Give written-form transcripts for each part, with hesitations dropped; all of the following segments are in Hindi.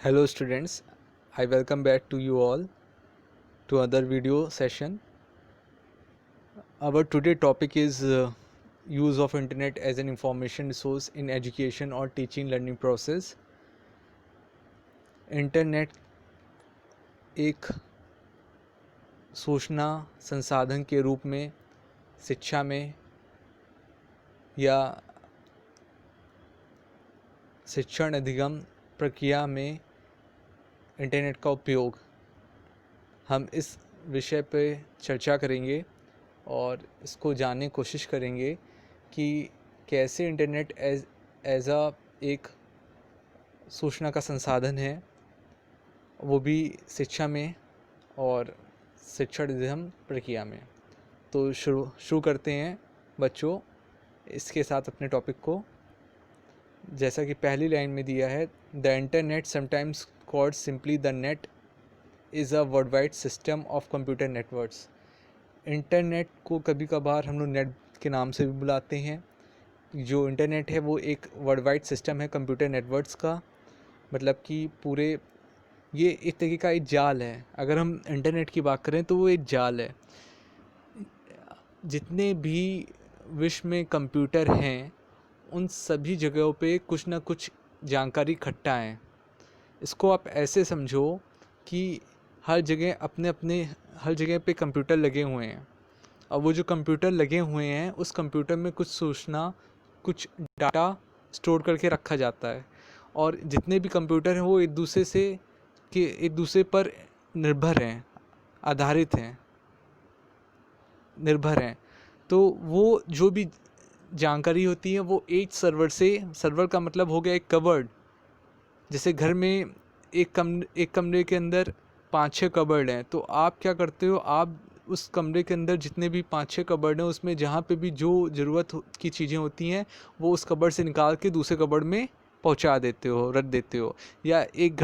Hello students, I welcome back to you all to another video session. Our today topic is use of internet as an information resource in education or teaching learning process. Internet एक सूचना संसाधन के रूप में शिक्षा में या शिक्षण अधिगम प्रक्रिया में इंटरनेट का उपयोग, हम इस विषय पे चर्चा करेंगे और इसको जानने की कोशिश करेंगे कि कैसे इंटरनेट एज अ एक सूचना का संसाधन है, वो भी शिक्षा में और शिक्षण अधिगम प्रक्रिया में। तो शुरू करते हैं बच्चों इसके साथ अपने टॉपिक को। जैसा कि पहली लाइन में दिया है, the internet sometimes called simply the net is a world wide system of computer networks. Internet को कभी कभार हम लोग नेट के नाम से भी बुलाते हैं। जो इंटरनेट है वो एक वर्ल्ड वाइड सिस्टम है कंप्यूटर नेटवर्क्स का, मतलब कि पूरे ये एक तरीके का एक जाल है। अगर हम इंटरनेट की बात करें तो वो एक जाल है। जितने भी विश्व में कंप्यूटर हैं उन सभी जगहों पे कुछ ना कुछ जानकारी इकट्ठा है। इसको आप ऐसे समझो कि हर जगह हर जगह पे कंप्यूटर लगे हुए हैं, और वो जो कंप्यूटर लगे हुए हैं उस कंप्यूटर में कुछ सूचना, कुछ डाटा स्टोर करके रखा जाता है। और जितने भी कंप्यूटर हैं वो एक दूसरे पर निर्भर हैं, आधारित हैं, निर्भर हैं। तो वो जो भी जानकारी होती है वो एक सर्वर का मतलब हो गया एक कबर्ड। जैसे घर में एक कमरे के अंदर 5-6 कबर्ड हैं, तो आप क्या करते हो, आप उस कमरे के अंदर जितने भी 5-6 कबर्ड हैं उसमें जहाँ पे भी जो ज़रूरत की चीज़ें होती हैं वो उस कबर्ड से निकाल के दूसरे कबर्ड में पहुँचा देते हो, रख देते हो। या एक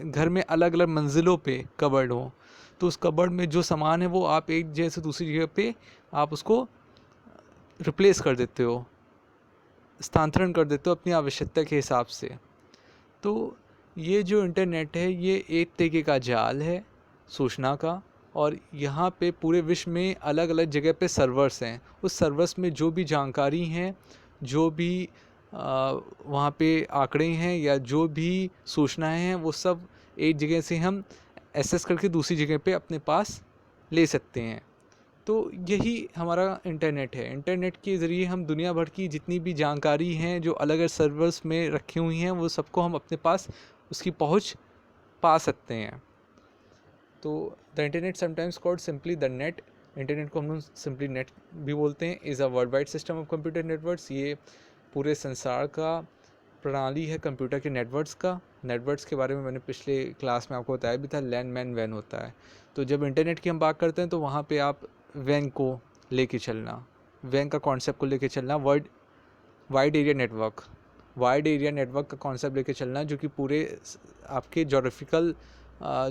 घर में अलग अलग मंजिलों पे कबर्ड हो, तो उस कबर्ड में जो सामान है वो आप एक जगह से दूसरी जगह पे आप उसको रिप्लेस कर देते हो, स्थानांतरण कर देते हो अपनी आवश्यकता के हिसाब से। तो ये जो इंटरनेट है ये एक तरीके का जाल है सूचना का, और यहाँ पे पूरे विश्व में अलग अलग जगह पे सर्वर्स हैं। उस सर्वर्स में जो भी जानकारी हैं, जो भी वहाँ पे आंकड़े हैं या जो भी सूचनाएं हैं, वो सब एक जगह से हम एक्सेस करके दूसरी जगह पे अपने पास ले सकते हैं। तो यही हमारा इंटरनेट है। इंटरनेट के ज़रिए हम दुनिया भर की जितनी भी जानकारी हैं जो अलग अलग सर्वर्स में रखी हुई हैं वो सबको हम अपने पास उसकी पहुंच पा सकते हैं। तो the internet sometimes called simply the net, internet को हम लोग सिंपली नेट भी बोलते हैं, is a world wide system of computer networks. ये पूरे संसार का प्रणाली है कंप्यूटर के नेटवर्क्स का। नेटवर्क्स के बारे में मैंने पिछले क्लास में आपको बताया भी था, लैन मैन वैन होता है। तो जब इंटरनेट की हम बात करते हैं तो वहाँ पे आप वैन को लेके चलना, वैन का कॉन्सेप्ट को लेके चलना, वाइड एरिया नेटवर्क का कॉन्सेप्ट लेके चलना, जो कि पूरे आपके जोग्राफिकल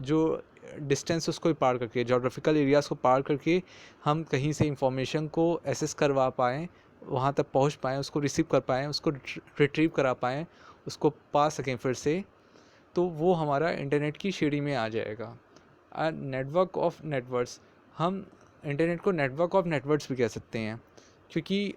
जो डिस्टेंस उसको पार करके, जोग्राफिकल एरियाज़ को पार करके हम कहीं से इंफॉर्मेशन को एसेस करवा पाएँ, वहाँ तक पहुँच पाएँ, उसको रिसीव कर पाएँ, उसको रिट्रीव करा पाएँ, उसको पा सकें फिर से। तो वो हमारा इंटरनेट की श्रेणी में आ जाएगा। नेटवर्क ऑफ नेटवर्क्स, हम इंटरनेट को नेटवर्क ऑफ नेटवर्क्स भी कह सकते हैं, क्योंकि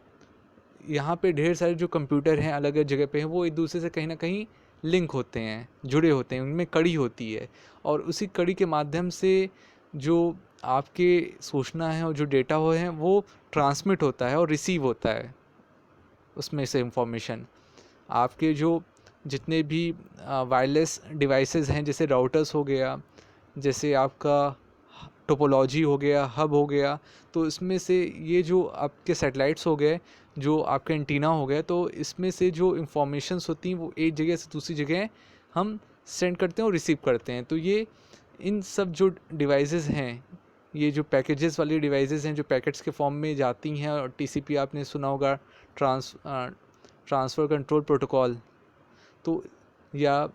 यहाँ पे ढेर सारे जो कंप्यूटर हैं अलग अलग जगह पे हैं वो एक दूसरे से कहीं ना कहीं लिंक होते हैं, जुड़े होते हैं, उनमें कड़ी होती है, और उसी कड़ी के माध्यम से जो आपके सूचना है और जो डेटा हो है वो ट्रांसमिट होता है और रिसीव होता है। उसमें से इंफॉर्मेशन आपके जो जितने भी वायरलेस डिवाइसेस हैं, जैसे राउटर्स हो गया, जैसे आपका टोपोलॉजी हो गया, हब हो गया, तो इसमें से ये जो आपके सैटेलाइट्स हो गए, जो आपका एंटीना हो गया, तो इसमें से जो इंफॉर्मेशंस होती हैं वो एक जगह से दूसरी जगह हम सेंड करते हैं और रिसीव करते हैं। तो ये इन सब जो डिवाइसेस हैं, ये जो पैकेजेस वाली डिवाइसेस हैं जो पैकेट्स के फॉर्म में जाती हैं, और टीसीपी आपने सुना होगा, ट्रांसफ़र कंट्रोल प्रोटोकॉल, तो या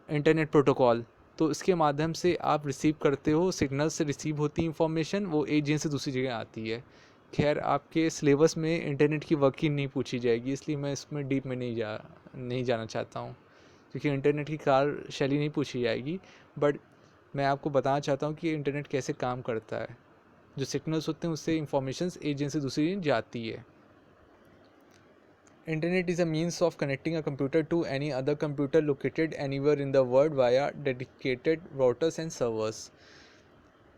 इंटरनेट प्रोटोकॉल, तो इसके माध्यम से आप रिसीव करते हो, सिग्नल से रिसीव होती इंफॉर्मेशन, वो एक जगह से दूसरी जगह आती है। खैर आपके सिलेबस में इंटरनेट की वर्किंग नहीं पूछी जाएगी, इसलिए मैं इसमें डीप में नहीं जाना चाहता हूँ। क्योंकि इंटरनेट की कार्यशैली नहीं पूछी जाएगी, बट मैं आपको बताना चाहता हूँ कि इंटरनेट कैसे काम करता है। जो सिग्नल्स होते हैं उससे इंफॉर्मेशन एक जगह से दूसरी जगह जाती है। Internet is a means of connecting a computer to any other computer located anywhere in the world via dedicated routers and servers.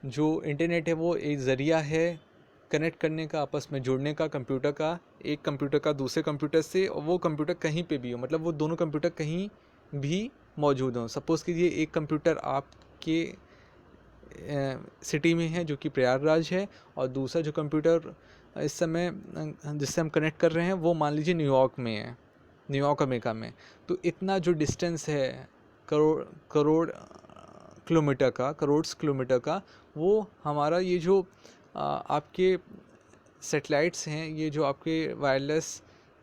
जो इंटरनेट है वो एक ज़रिया है कनेक्ट करने का, आपस में जुड़ने का कंप्यूटर का, एक कंप्यूटर का दूसरे कंप्यूटर से, और वो कंप्यूटर कहीं पे भी हो, मतलब वो दोनों कंप्यूटर कहीं भी मौजूद हों। सपोज़ कीजिए एक कंप्यूटर आपके सिटी में है जो कि प्रयागराज है, और दूसरा जो कंप्यूटर इस समय जिससे हम कनेक्ट कर रहे हैं वो मान लीजिए न्यूयॉर्क में है, न्यूयॉर्क अमेरिका में। तो इतना जो डिस्टेंस है करोड़ करोड़ किलोमीटर का, करोड़ किलोमीटर का, वो हमारा ये जो आपके सेटेलाइट्स हैं, ये जो आपके वायरलेस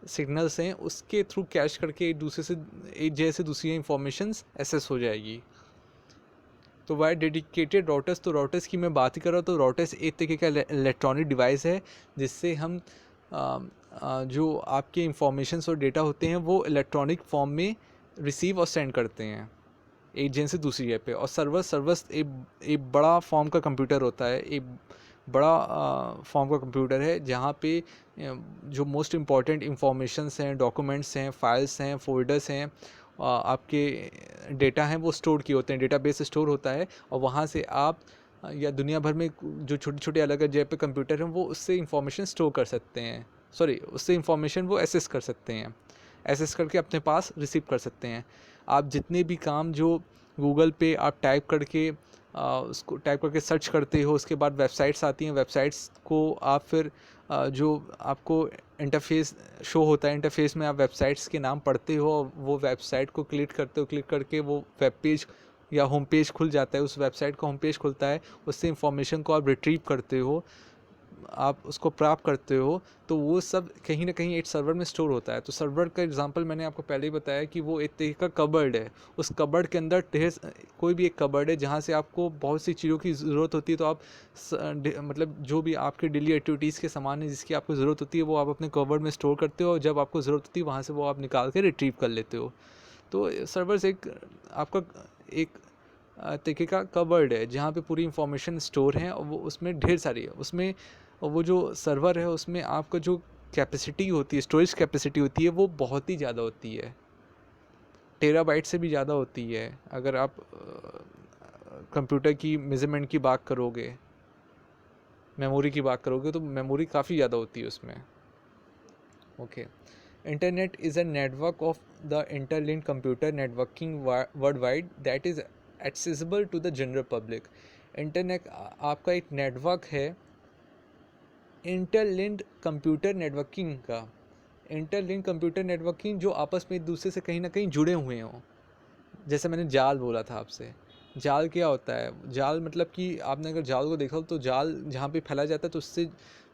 सिग्नल्स हैं, उसके थ्रू कैच करके एक दूसरे से एक जगह से दूसरी इंफॉर्मेशंस एक्सेस हो जाएगी। तो वायर डेडिकेटेड राउटर्स, तो राउटर्स की मैं बात ही कर रहा हूँ, तो राउटर्स एक तरीके का इलेक्ट्रॉनिक डिवाइस है जिससे हम जो आपके इंफॉर्मेशंस और डेटा होते हैं वो इलेक्ट्रॉनिक फॉर्म में रिसीव और सेंड करते हैं एक जगह से दूसरी जगह पे। और सर्वर्स एक बड़ा फॉर्म का कंप्यूटर होता है, एक बड़ा फॉर्म का कंप्यूटर है जहाँ पे जो मोस्ट इम्पॉर्टेंट इंफॉर्मेशंस हैं, डॉक्यूमेंट्स हैं, फाइल्स हैं, फोल्डर्स हैं, आपके डेटा हैं वो स्टोर किए होते हैं, डेटाबेस स्टोर होता है, और वहाँ से आप या दुनिया भर में जो छोटे छोटे अलग अलग जगह पे कंप्यूटर हैं वो उससे इंफॉर्मेशन स्टोर कर सकते हैं, सॉरी उससे इंफॉर्मेशन वो एक्सेस कर सकते हैं, एक्सेस करके अपने पास रिसीव कर सकते हैं। आप जितने भी काम जो गूगल पे आप टाइप करके उसको टाइप करके सर्च करते हो, उसके बाद वेबसाइट्स आती हैं, वेबसाइट्स को आप फिर जो आपको इंटरफेस शो होता है, इंटरफेस में आप वेबसाइट्स के नाम पढ़ते हो, वो वेबसाइट को क्लिक करते हो, क्लिक करके वो वेब पेज या होम पेज खुल जाता है, उस वेबसाइट का होम पेज खुलता है, उससे इंफॉर्मेशन को आप रिट्रीव करते हो, आप उसको प्राप्त करते हो, तो वो सब कहीं ना कहीं एक सर्वर में स्टोर होता है। तो सर्वर का एग्जांपल मैंने आपको पहले ही बताया कि वो एक तरीके का कबर्ड है, उस कबर्ड के अंदर ढेर कोई भी एक कबर्ड है जहाँ से आपको बहुत सी चीज़ों की ज़रूरत होती है, तो आप मतलब जो भी आपके डेली एक्टिविटीज़ के सामान है जिसकी आपको ज़रूरत होती है वो आप अपने कबर्ड में स्टोर करते हो, और जब आपको ज़रूरत होती है वहाँ से वो आप निकाल के रिट्रीव कर लेते हो। तो सर्वर्स एक आपका एक तरीके का कबर्ड है जहाँ पे पूरी इंफॉर्मेशन स्टोर है, और वो उसमें ढेर सारी है, उसमें वो जो सर्वर है उसमें आपका जो कैपेसिटी होती है, स्टोरेज कैपेसिटी होती है, वो बहुत ही ज़्यादा होती है, टेराबाइट से भी ज़्यादा होती है। अगर आप कंप्यूटर की मेजरमेंट की बात करोगे, मेमोरी की बात करोगे, तो मेमोरी काफ़ी ज़्यादा होती है उसमें। Okay, internet is a network of the interlinked computer networking world wide that is accessible to the general public. Internet आपका एक नेटवर्क है इंटरलिंक्ड कंप्यूटर नेटवर्किंग का, इंटरलिंक्ड कंप्यूटर नेटवर्किंग जो आपस में एक दूसरे से कहीं ना कहीं जुड़े हुए हों। जैसे मैंने जाल बोला था आपसे, जाल क्या होता है? जाल मतलब कि आपने अगर जाल को देखा हो तो जाल जहाँ पे फैला जाता है तो उससे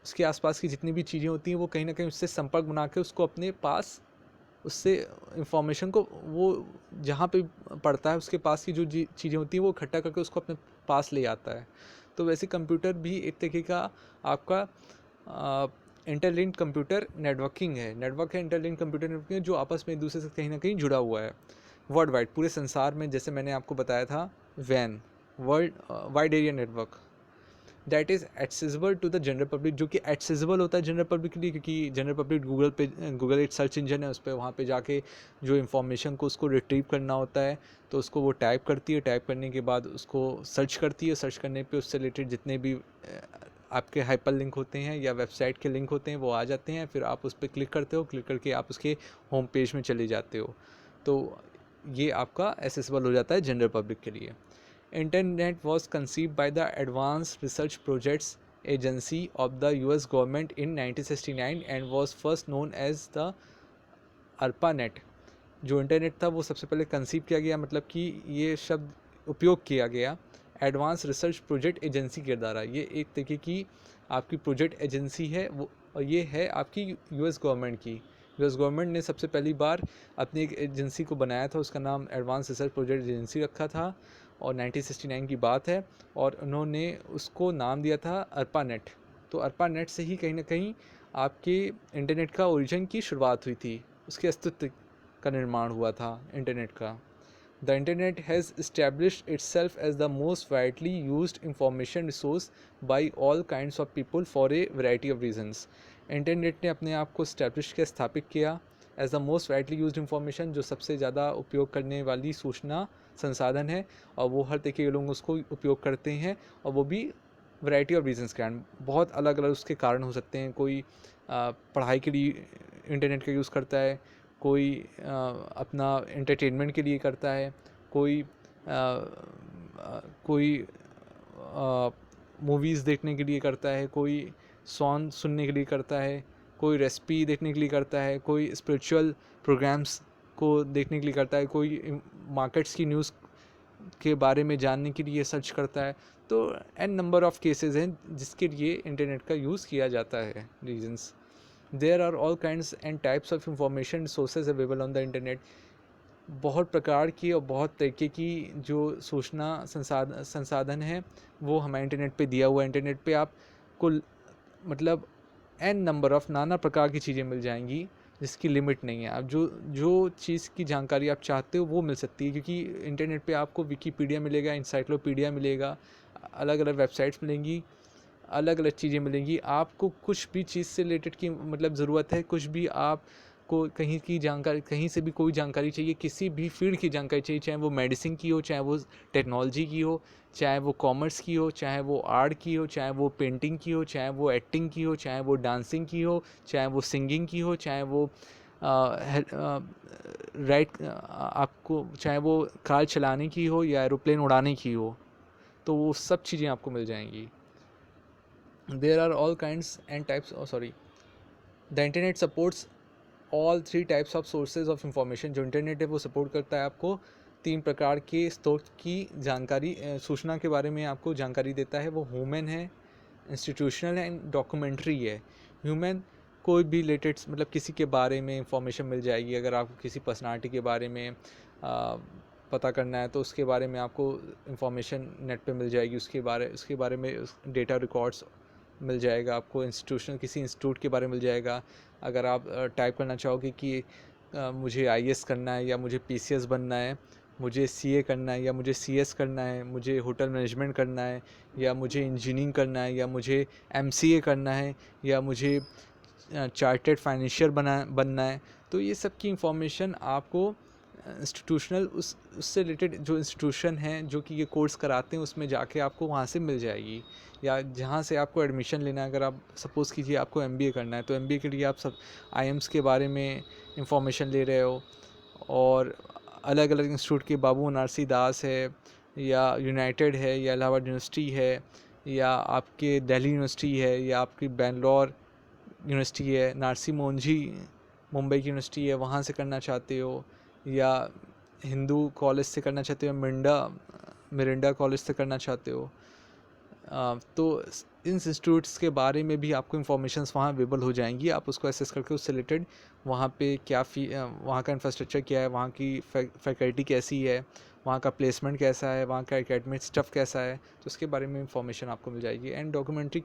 उसके आसपास की जितनी भी चीज़ें होती हैं वो कहीं ना कहीं उससे संपर्क बना के उसको अपने पास, उससे इंफॉर्मेशन को वो जहाँ पे पड़ता है उसके पास की जो चीज़ें होती हैं वो इकट्ठा करके उसको अपने पास ले आता है। तो वैसे कंप्यूटर भी एक तरीके का आपका इंटरलिंक्ड कंप्यूटर नेटवर्किंग है, नेटवर्क है इंटरलिंक्ड कंप्यूटर नेटवर्किंग जो आपस में एक दूसरे से कहीं ना कहीं जुड़ा हुआ है वर्ल्ड वाइड, पूरे संसार में। जैसे मैंने आपको बताया था वैन, world wide area network, that is accessible to the general public, जो कि एक्सेसिबल होता है जनरल पब्लिक के लिए, क्योंकि जनरल पब्लिक गूगल पे, गूगल एक सर्च इंजन है, उस पर वहाँ पे जाके जो इन्फॉर्मेशन को उसको रिट्रीव करना होता है, तो उसको वो टाइप करती है, टाइप करने के बाद उसको सर्च करती है, सर्च करने पे उससे रिलेटेड जितने भी आपके हाइपर लिंक होते हैं या वेबसाइट के लिंक होते हैं वो आ जाते हैं, फिर आप उस पर क्लिक करते हो, क्लिक करके आप उसके होम पेज में चले जाते हो, तो ये आपका एक्सेसिबल हो जाता है जनरल पब्लिक के लिए। Internet was conceived by the Advanced Research Projects Agency of the US government in 1969 and was first known as the ARPANET। जो इंटरनेट था वो सबसे पहले कंसीव किया गया, मतलब कि ये शब्द उपयोग किया गया एडवांस रिसर्च प्रोजेक्ट एजेंसी के द्वारा। ये एक तरीके की आपकी प्रोजेक्ट एजेंसी है वो, और ये है आपकी यूएस गवर्नमेंट की। यूएस गवर्नमेंट ने सबसे पहली बार अपनी एक एजेंसी को बनाया था, उसका नाम एडवांस रिसर्च प्रोजेक्ट एजेंसी रखा था, और 1969 की बात है, और उन्होंने उसको नाम दिया था अर्पानेट। तो अर्पानेट से ही कहीं ना कहीं आपके इंटरनेट का ओरिजिन की शुरुआत हुई थी, उसके अस्तित्व का निर्माण हुआ था इंटरनेट का। The internet has established itself as the most widely used information resource by all kinds of people for a variety of reasons। Internet ने अपने आप को स्टैब्लिश किया, स्थापित किया as the most widely used information, जो सबसे ज़्यादा उपयोग करने वाली सूचना संसाधन है, और वो हर तरीके के लोग उसको उपयोग करते हैं, और वो भी वैरायटी ऑफ रीजंस के कारण, बहुत अलग अलग उसके कारण हो सकते हैं। कोई पढ़ाई के लिए इंटरनेट का यूज़ करता है, कोई अपना एंटरटेनमेंट के लिए करता है, कोई कोई मूवीज़ देखने के लिए करता है, कोई सॉन्ग सुनने के लिए करता है, कोई रेसिपी देखने के लिए करता है, कोई स्पिरिचुअल प्रोग्राम्स को देखने के लिए करता है, कोई मार्केट्स की न्यूज़ के बारे में जानने के लिए सर्च करता है। तो एन नंबर ऑफ केसेस हैं जिसके लिए इंटरनेट का यूज़ किया जाता है। Reasons, there are all kinds and types of information sources available on the internet. बहुत प्रकार की और बहुत तरीके की जो सूचना संसाधन है वो हमारे इंटरनेट पे दिया हुआ है। इंटरनेट पे आपको मतलब एन नंबर ऑफ नाना प्रकार की चीज़ें मिल जाएंगी जिसकी लिमिट नहीं है। आप जो चीज़ की जानकारी आप चाहते हो वो मिल सकती है, क्योंकि इंटरनेट पे आपको विकीपीडिया मिलेगा, इंसाइक्लोपीडिया मिलेगा, अलग अलग वेबसाइट्स मिलेंगी, अलग अलग चीज़ें मिलेंगी। आपको कुछ भी चीज़ से रिलेटेड की मतलब ज़रूरत है, कुछ भी आप को कहीं की जानकारी, कहीं से भी कोई जानकारी चाहिए, किसी भी फील्ड की जानकारी चाहिए, चाहे वो मेडिसिन की हो, चाहे वो टेक्नोलॉजी की हो, चाहे वो कॉमर्स की हो, चाहे वो आर्ट की हो, चाहे वो पेंटिंग की हो, चाहे वो एक्टिंग की हो, चाहे वो डांसिंग की हो, चाहे वो सिंगिंग की हो, चाहे वो राइट आपको चाहे वो कार चलाने की हो या एरोप्लेन उड़ाने की हो, तो वो सब चीज़ें आपको मिल जाएंगी। There are all kinds and types, sorry, the internet supports all 3 types of sources of information. जो इंटरनेट है वो सपोर्ट करता है आपको 3 प्रकार के स्रोत की जानकारी, सूचना के बारे में आपको जानकारी देता है। वो ह्यूमन है, इंस्टीट्यूशनल है एंड डॉक्यूमेंट्री है। ह्यूमन, कोई भी रिलेटेड मतलब किसी के बारे में इंफॉर्मेशन मिल जाएगी। अगर आपको किसी पर्सनालिटी के बारे में पता करना है तो उसके बारे में आपको इंफॉर्मेशन नेट पे मिल जाएगी, उसके बारे में डेटा रिकॉर्ड्स मिल जाएगा आपको। इंस्टीट्यूशन, किसी इंस्टीट्यूट के बारे में मिल जाएगा। अगर आप टाइप करना चाहोगे कि मुझे आईएएस करना है, या मुझे पीसीएस बनना है, मुझे सीए करना है, या मुझे सीएस करना है, मुझे होटल मैनेजमेंट करना है, या मुझे इंजीनियरिंग करना है, या मुझे एमसीए करना है, या मुझे चार्टर्ड फाइनेंशियल बनना है, तो ये सब की इंफॉर्मेशन आपको इंस्टीट्यूशनल उससे रिलेटेड जो इंस्टीट्यूशन हैं जो कि ये कोर्स कराते हैं उसमें जाके आपको वहाँ से मिल जाएगी। या जहाँ से आपको एडमिशन लेना है, अगर आप सपोज़ कीजिए आपको एमबीए करना है, तो एमबीए के लिए आप सब आईएम्स के बारे में इंफॉर्मेशन ले रहे हो, और अलग अलग इंस्टीट्यूट के बाबू नरसी दास है, या यूनाइटेड है, या इलाहाबाद यूनिवर्सिटी है, या आपके दिल्ली यूनिवर्सिटी है, या आपकी बेंगलोर यूनिवर्सिटी है, नारसी मोहनजी मुंबई की यूनिवर्सिटी है, वहाँ से करना चाहते हो, या हिंदू कॉलेज से करना चाहते हो, मिरिंडा कॉलेज से करना चाहते हो, तो इन इंस्टीट्यूट्स के बारे में भी आपको इंफॉर्मेशंस वहाँ अवेलेबल हो जाएंगी। आप उसको एसेस करके उससे रिलेटेड वहाँ पे क्या वहाँ का इंफ्रास्ट्रक्चर क्या है, वहाँ की फैकल्टी कैसी है, वहाँ का प्लेसमेंट कैसा है, वहाँ का एकेडमिक स्टफ़ कैसा है, तो उसके बारे में इंफॉर्मेशन आपको मिल जाएगी। एंड डॉक्यूमेंट्री,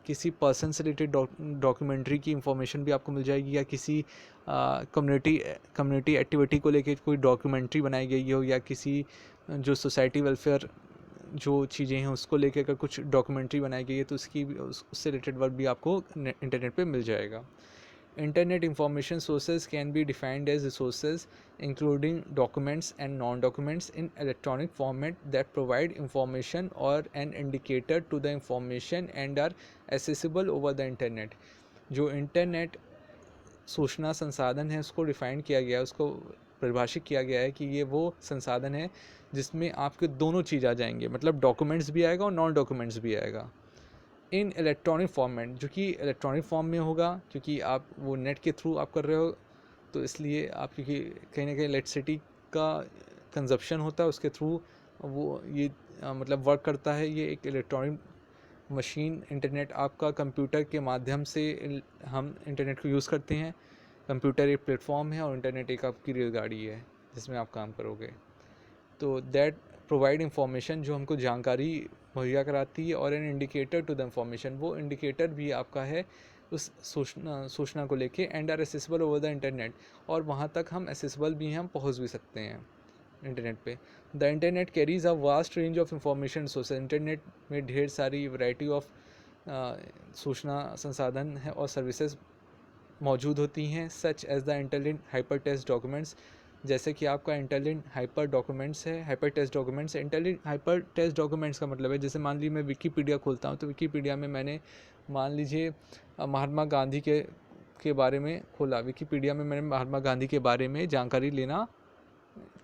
किसी पर्सन से रिलेटेड डॉक्यूमेंट्री की इंफॉर्मेशन भी आपको मिल जाएगी, या किसी कम्युनिटी एक्टिविटी को लेकर कोई डॉक्यूमेंट्री बनाई गई हो, या किसी जो सोसाइटी वेलफेयर जो चीज़ें हैं उसको लेकर अगर कुछ डॉक्यूमेंट्री बनाई गई है तो उसकी उससे रिलेटेड वर्क भी आपको इंटरनेट पे मिल जाएगा। Internet information sources can be defined as resources including documents and non documents in electronic format that provide information और an indicator to the information and are accessible over the internet. जो इंटरनेट सूचना संसाधन है उसको डिफ़ाइन किया गया है, उसको परिभाषित किया गया है कि ये वो संसाधन है जिसमें आपके दोनों चीज़ आ जाएंगे, मतलब डॉक्यूमेंट्स भी आएगा और नॉन डॉक्यूमेंट्स भी आएगा इन इलेक्ट्रॉनिक फॉर्मेट, जो कि इलेक्ट्रॉनिक फॉर्म में होगा क्योंकि आप वो नेट के थ्रू आप कर रहे हो, तो इसलिए आप क्योंकि कहीं ना कहीं इलेक्ट्रिसिटी का कंजप्शन होता है उसके थ्रू वो ये मतलब वर्क करता है। ये एक इलेक्ट्रॉनिक मशीन, इंटरनेट आपका कंप्यूटर के माध्यम से हम इंटरनेट को यूज़ करते हैं। कंप्यूटर एक प्लेटफॉर्म है और इंटरनेट एक आपकी रेलगाड़ी है जिसमें आप काम करोगे। तो दैट प्रोवाइड इंफॉर्मेशन, जो हमको जानकारी मुहैया कराती है, और an indicator to the information, वो इंडिकेटर भी आपका है उस सूचना को लेके, and are accessible over the internet, और वहाँ तक हम एसेसिबल भी हैं, हम पहुँच भी सकते हैं इंटरनेट पे। The internet carries a vast range of information sources, internet में ढेर सारी वैरायटी ऑफ सूचना संसाधन है और सर्विसेज मौजूद होती हैं, such as the interlink hyper text documents, जैसे कि आपका इंटरलिंक हाइपर डॉक्यूमेंट्स है, हाइपर टेक्स्ट डॉक्यूमेंट्स है। इंटरलिंक हाइपर टेक्स्ट डॉक्यूमेंट्स का मतलब है, जैसे मान लीजिए मैं विकीपीडिया खोलता हूँ, तो विकीपीडिया में मैंने मान लीजिए महात्मा गांधी के बारे में खोला, विकीपीडिया में मैंने महात्मा गांधी के बारे में जानकारी लेना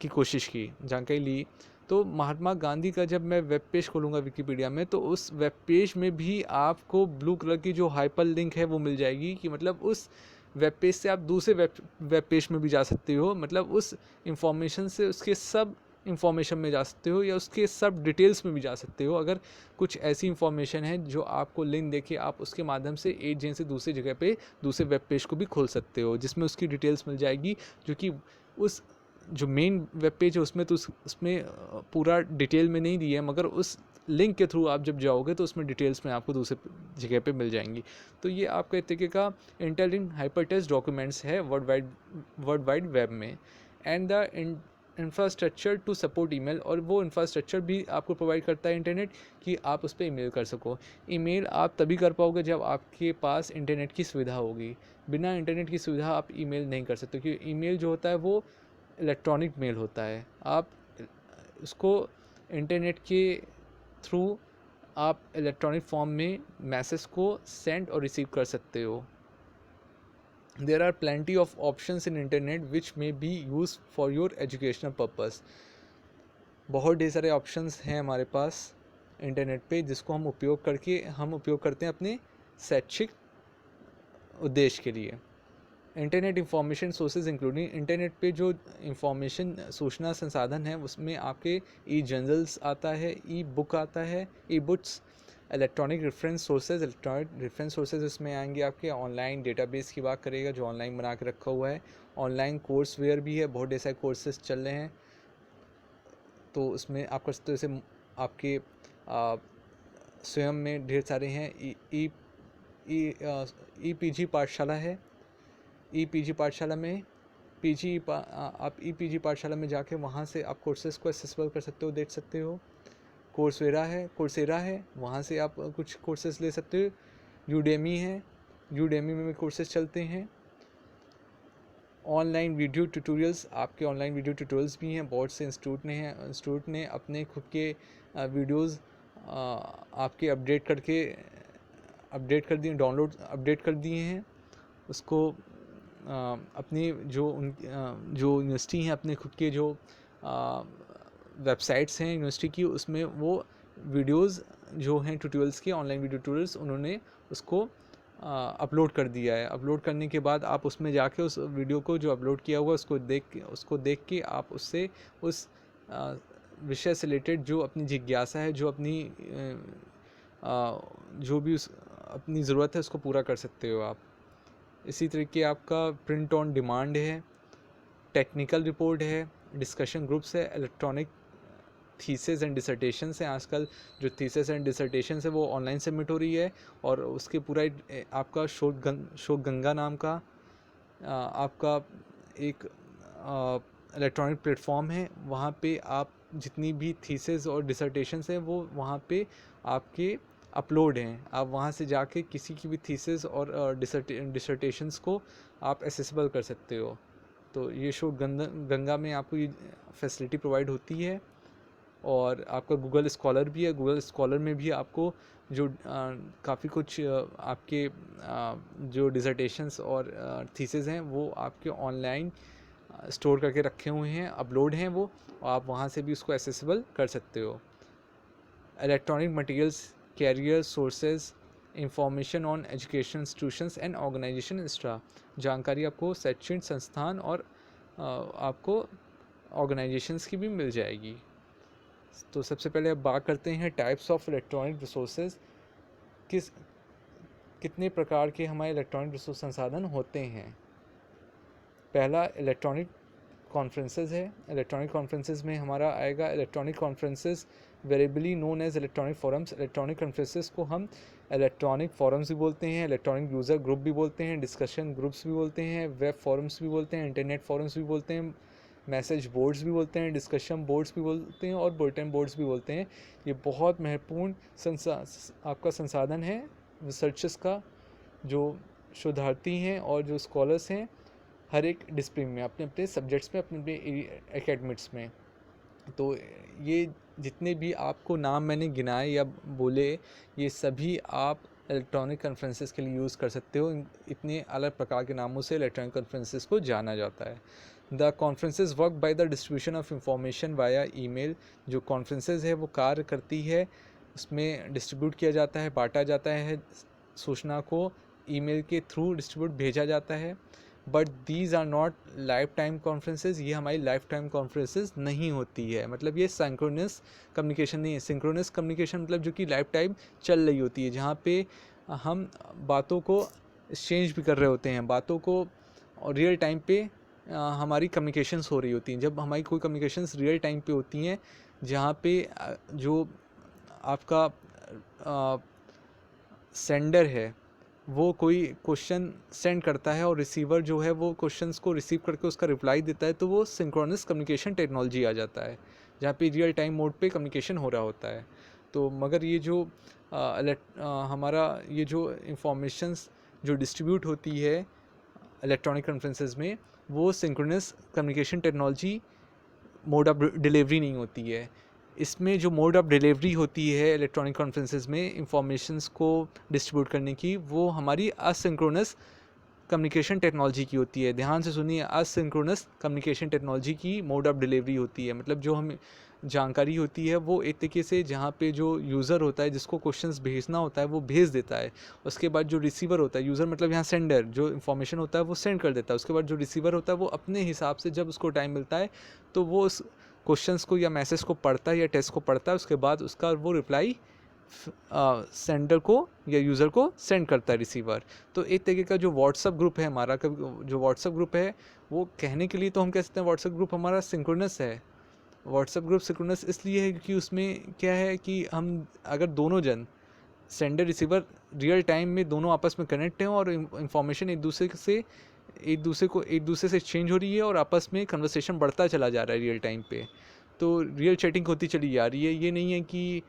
की कोशिश की, जानकारी ली, तो महात्मा गांधी का जब मैं वेब पेज खोलूँगा विकीपीडिया में, तो उस वेब पेज में भी आपको ब्लू कलर की जो हाइपर लिंक है वो मिल जाएगी, कि मतलब उस वेब पेज से आप दूसरे वेब पेज में भी जा सकते हो, मतलब उस इंफॉर्मेशन से उसके सब इंफॉर्मेशन में जा सकते हो, या उसके सब डिटेल्स में भी जा सकते हो। अगर कुछ ऐसी इंफॉर्मेशन है जो आपको लिंक देके आप उसके माध्यम से एक जगह से दूसरी जगह पे दूसरे वेब पेज को भी खोल सकते हो, जिसमें उसकी डिटेल्स मिल जाएगी, जो कि उस जो मेन वेब पेज है उसमें तो उसमें पूरा डिटेल में नहीं दिया है, मगर उस लिंक के थ्रू आप जब जाओगे तो उसमें डिटेल्स में आपको दूसरे जगह पे मिल जाएंगी। तो ये आपका एक तरीके का इंटरलिंक हाइपरटेक्स्ट डॉक्यूमेंट्स है वर्ल्ड वाइड वेब में। And the infrastructure to support email, और वो इंफ्रास्ट्रक्चर भी आपको प्रोवाइड करता है इंटरनेट, कि आप उस पर ईमेल कर सको। ईमेल आप तभी कर पाओगे जब आपके पास इंटरनेट की सुविधा होगी, बिना इंटरनेट की सुविधा आप ईमेल नहीं कर सकते, क्योंकि ईमेल जो होता है वो इलेक्ट्रॉनिक मेल होता है। आप उसको इंटरनेट के थ्रू आप इलेक्ट्रॉनिक फॉर्म में मैसेज को सेंड और रिसीव कर सकते हो। There are plenty of options in internet which may be use for your educational purpose. बहुत ढेर सारे ऑप्शंस हैं हमारे पास इंटरनेट पे, जिसको हम उपयोग करते हैं अपने शैक्षिक उद्देश्य के लिए। Internet information sources including, internet पे जो इंफॉर्मेशन सूचना संसाधन है उसमें आपके ई जर्नल्स आता है, ई बुक आता है, e books, electronic reference sources उसमें आएंगे आपके। ऑनलाइन डेटाबेस की बात करेगा जो ऑनलाइन बना के रखा हुआ है। ऑनलाइन कोर्स वेयर भी है, बहुत ढेर सारे कोर्सेज चल रहे हैं, तो उसमें आप कर सकते हो। जैसे आपके स्वयं में ढेर सारे हैं। ई पी जी पाठशाला है, ई पी जी पाठशाला में आप ई पी जी पाठशाला में जाके वहाँ से आप कोर्सेज़ को एक्सेसिबल कर सकते हो, देख सकते हो। कोर्सेरा है, वहाँ से आप कुछ कोर्सेज़ ले सकते हो। यूडेमी है, यूडेमी में भी कोर्सेज़ चलते हैं। ऑनलाइन वीडियो ट्यूटोरियल्स, आपके ऑनलाइन वीडियो ट्यूटोरियल्स भी हैं, बहुत से इंस्टीट्यूट ने अपने खुद के वीडियोज़ आपके अपडेट कर दिए, अपडेट कर दिए हैं। उसको अपनी जो यूनिवर्सिटी हैं, अपने खुद के जो वेबसाइट्स हैं यूनिवर्सिटी की, उसमें वो वीडियोज़ जो हैं ट्यूटोरियल्स के, ऑनलाइन वीडियो ट्यूटोरियल्स, उन्होंने उसको अपलोड कर दिया है। अपलोड करने के बाद आप उसमें जाके उस वीडियो को जो अपलोड किया हुआ उसको देख के आप उससे उस विषय से रिलेटेड जो अपनी जिज्ञासा है, जो अपनी जो भी उस अपनी ज़रूरत है उसको पूरा कर सकते हो आप। इसी तरीके आपका प्रिंट ऑन डिमांड है, टेक्निकल रिपोर्ट है, डिस्कशन ग्रुप्स है, इलेक्ट्रॉनिक थीसिस एंड डिसर्टेशंस हैं। आजकल जो थीसिस एंड डिसर्टेशंस है वो ऑनलाइन सबमिट हो रही है, और उसके पूरा आपका शोध गंगा नाम का आपका एक इलेक्ट्रॉनिक प्लेटफॉर्म है। वहाँ पे आप जितनी भी थीसिस और डिसर्टेशंस हैं वो वहाँ पे आपके अपलोड हैं। आप वहाँ से जाके किसी की भी थीसिस और डिसर्टेशंस को आप एक्सेसिबल कर सकते हो। तो ये शोध गंगा में आपको ये फैसिलिटी प्रोवाइड होती है। और आपका गूगल स्कॉलर भी है, गूगल स्कॉलर में भी आपको जो काफ़ी कुछ आपके जो डिसर्टेशंस और थीसिस हैं वो आपके ऑनलाइन स्टोर करके रखे हुए हैं, अपलोड हैं वो, और आप वहाँ से भी उसको एक्सेसिबल कर सकते हो। Electronic materials, career sources, information on education institutions and organisation extra, जानकारी आपको शैक्षणिक संस्थान और आपको ऑर्गेनाइजेशंस की भी मिल जाएगी। तो सबसे पहले अब बात करते हैं टाइप्स ऑफ इलेक्ट्रॉनिक रिसोर्सेज, कितने प्रकार के हमारे इलेक्ट्रॉनिक रिसोर्स संसाधन होते हैं। पहला, इलेक्ट्रॉनिक कॉन्फ्रेंसेस है। इलेक्ट्रॉनिक कॉन्फ्रेंसेस में हमारा आएगा electronic conferences variably known as electronic forums. Electronic conferences को हम इलेक्ट्रॉनिक फोरम्स भी बोलते हैं, इलेक्ट्रॉनिक यूज़र ग्रुप भी बोलते हैं, डिस्कशन ग्रुप्स भी बोलते हैं, वेब फोरम्स भी बोलते हैं, इंटरनेट फोरम्स भी बोलते हैं, मैसेज बोर्ड्स भी बोलते हैं, डिस्कशन बोर्ड्स भी बोलते हैं और बुलेटिन बोर्ड्स भी बोलते हैं। ये बहुत महत्वपूर्ण आपका संसाधन है रिसर्चर्स का, जो शोधार्थी हैं और जो स्कॉलर्स हैं हर एक डिसिप्लिन में, अपने अपने सब्जेक्ट्स में, अपने अपने एकेडमिक्स में। तो ये जितने भी आपको नाम मैंने गिनाए या बोले, ये सभी आप इलेक्ट्रॉनिक कॉन्फ्रेंसेस के लिए यूज़ कर सकते हो। इतने अलग प्रकार के नामों से इलेक्ट्रॉनिक कॉन्फ्रेंसेस को जाना जाता है। The conferences work by the distribution of information via email. जो कॉन्फ्रेंसेस है वो कार्य करती है, उसमें डिस्ट्रीब्यूट किया जाता है, बांटा जाता है, सूचना को ईमेल के थ्रू डिस्ट्रीब्यूट भेजा जाता है। But these are not life time conferences. ये हमारी लाइफ टाइम कॉन्फ्रेंसेज नहीं होती है, मतलब ये सिंक्रोनस कम्युनिकेशन नहीं है। सिंक्रोनस कम्युनिकेशन मतलब जो कि लाइफ टाइम चल रही होती है, जहाँ पे हम बातों को एक्सचेंज भी कर रहे होते हैं, बातों को रियल टाइम पे हमारी कम्युनिकेशंस हो रही होती हैं। जब हमारी कोई कम्युनिकेशंस रियल टाइम पे होती हैं, जहाँ पे जो आपका सेंडर है वो कोई क्वेश्चन सेंड करता है और रिसीवर जो है वो क्वेश्चंस को रिसीव करके उसका रिप्लाई देता है, तो वो सिंक्रोनस कम्युनिकेशन टेक्नोलॉजी आ जाता है, जहाँ पे रियल टाइम मोड पे कम्युनिकेशन हो रहा होता है। तो मगर ये जो हमारा ये जो इंफॉर्मेशंस जो डिस्ट्रीब्यूट होती है इलेक्ट्रॉनिक कॉन्फ्रेंसेस में, वो synchronous communication technology mode of delivery नहीं होती है। इसमें जो मोड ऑफ डिलीवरी होती है इलेक्ट्रॉनिक कॉन्फ्रेंसेस में इंफॉर्मेशंस को डिस्ट्रीब्यूट करने की, वो हमारी असिंक्रोनस कम्युनिकेशन टेक्नोलॉजी की होती है। ध्यान से सुनिए, असिंक्रोनस कम्युनिकेशन टेक्नोलॉजी की मोड ऑफ डिलीवरी होती है। मतलब जो हम जानकारी होती है वो एक तरीके से जहाँ पे जो यूज़र होता है जिसको क्वेश्चंस भेजना होता है वो भेज देता है, उसके बाद जो रिसीवर होता है, यूज़र मतलब यहाँ सेंडर, जो इन्फॉर्मेशन होता है वो सेंड कर देता है, उसके बाद जो रिसीवर होता है वो अपने हिसाब से जब उसको टाइम मिलता है तो वो उस क्वेश्चंस को या मैसेज को पढ़ता है या टेक्स्ट को पढ़ता है, उसके बाद उसका वो रिप्लाई सेंडर को या यूज़र को सेंड करता है रिसीवर। तो एक तरीके का जो व्हाट्सअप ग्रुप है हमारा, जो व्हाट्सअप ग्रुप है वो कहने के लिए तो हम कह सकते हैं व्हाट्सअप ग्रुप हमारा सिंक्रोनस है। व्हाट्सअप ग्रुप सिंक्रोनस इसलिए है क्योंकि उसमें क्या है कि हम अगर दोनों जन सेंडर रिसीवर रियल टाइम में दोनों आपस में कनेक्ट हैं और इंफॉर्मेशन एक दूसरे से एक्सचेंज हो रही है और आपस में कन्वर्सेशन बढ़ता चला जा रहा है रियल टाइम पे, तो रियल चैटिंग होती चली जा रही है। ये नहीं है कि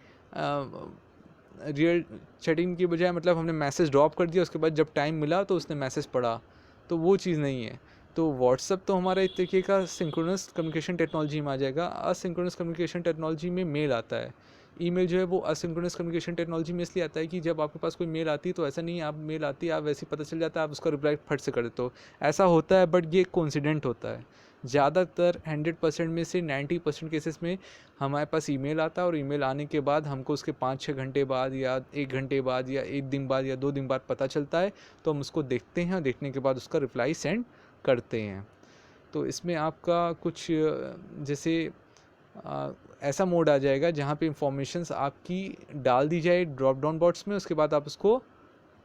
रियल चैटिंग की बजाय मतलब हमने मैसेज ड्रॉप कर दिया, उसके बाद जब टाइम मिला तो उसने मैसेज पढ़ा, तो वो चीज़ नहीं है। तो व्हाट्सअप तो हमारा एक तरीके का सिंक्रोनस कम्युनिकेशन टेक्नोलॉजी में आ जाएगा। असिंक्रोनस कम्युनिकेशन टेक्नोलॉजी में मेल आता है। ईमेल जो है वो असिंक्रोनस कम्युनिकेशन टेक्नोलॉजी में इसलिए आता है कि जब आपके पास कोई मेल आती है तो ऐसा नहीं है आप मेल आती है आप वैसे ही पता चल जाता है आप उसका रिप्लाई फट से कर देते हो, ऐसा होता है बट ये कोइंसिडेंट होता है। ज़्यादातर 100% में से 90% केसेस में हमारे पास ईमेल आता है और ईमेल आने के बाद हमको उसके 5-6 घंटे बाद या 1 घंटे बाद या 1 दिन बाद या 2 दिन बाद पता चलता है, तो हम उसको देखते हैं और देखने के बाद उसका रिप्लाई सेंड करते हैं। तो इसमें आपका कुछ जैसे ऐसा मोड आ जाएगा जहाँ पे इंफॉर्मेशंस आपकी डाल दी जाए ड्रॉप डाउन बॉक्स में, उसके बाद आप उसको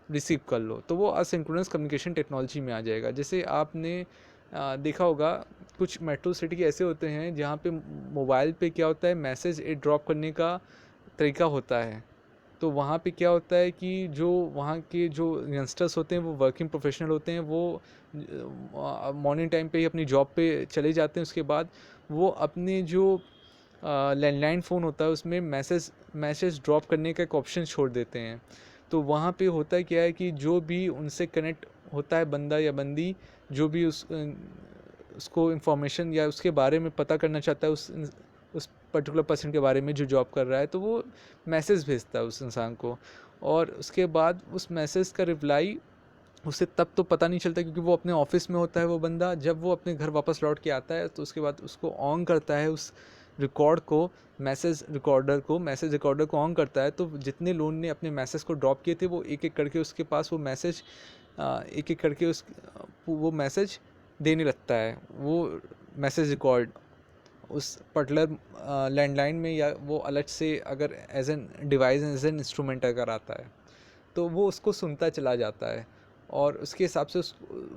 रिसीव कर लो, तो वो असिंक्रोनस कम्युनिकेशन टेक्नोलॉजी में आ जाएगा। जैसे आपने देखा होगा कुछ मेट्रो सिटी ऐसे होते हैं जहाँ पे मोबाइल पे क्या होता है मैसेज ड्रॉप करने का तरीका होता है, तो वहाँ पे क्या होता है कि जो वहाँ के जो यंगस्टर्स होते हैं वो वर्किंग प्रोफेशनल होते हैं, वो मॉर्निंग टाइम पे ही अपनी जॉब पे चले जाते हैं, उसके बाद वो अपने जो लैंडलाइन फ़ोन होता है उसमें मैसेज ड्रॉप करने का एक ऑप्शन छोड़ देते हैं। तो वहाँ पे होता क्या है कि जो भी उनसे कनेक्ट होता है बंदा या बंदी, जो भी उसको इन्फॉर्मेशन या उसके बारे में पता करना चाहता है उस पर्टिकुलर पर्सन के बारे में जो जॉब कर रहा है, तो वो मैसेज भेजता है उस इंसान को, और उसके बाद उस मैसेज का रिप्लाई उसे तब तो पता नहीं चलता क्योंकि वो अपने ऑफिस में होता है वो बंदा। जब वो अपने घर वापस लौट के आता है तो उसके बाद उसको ऑन करता है उस रिकॉर्ड को, मैसेज रिकॉर्डर को ऑन करता है, तो जितने लोगों ने अपने मैसेज को ड्रॉप किए थे वो एक एक करके उसके पास वो मैसेज एक एक करके वो मैसेज देने लगता है। वो मैसेज रिकॉर्ड उस पर्टिकुलर लैंडलाइन में या वो अलग से अगर as an device as an instrument अगर आता है तो वो उसको सुनता चला जाता है और उसके हिसाब से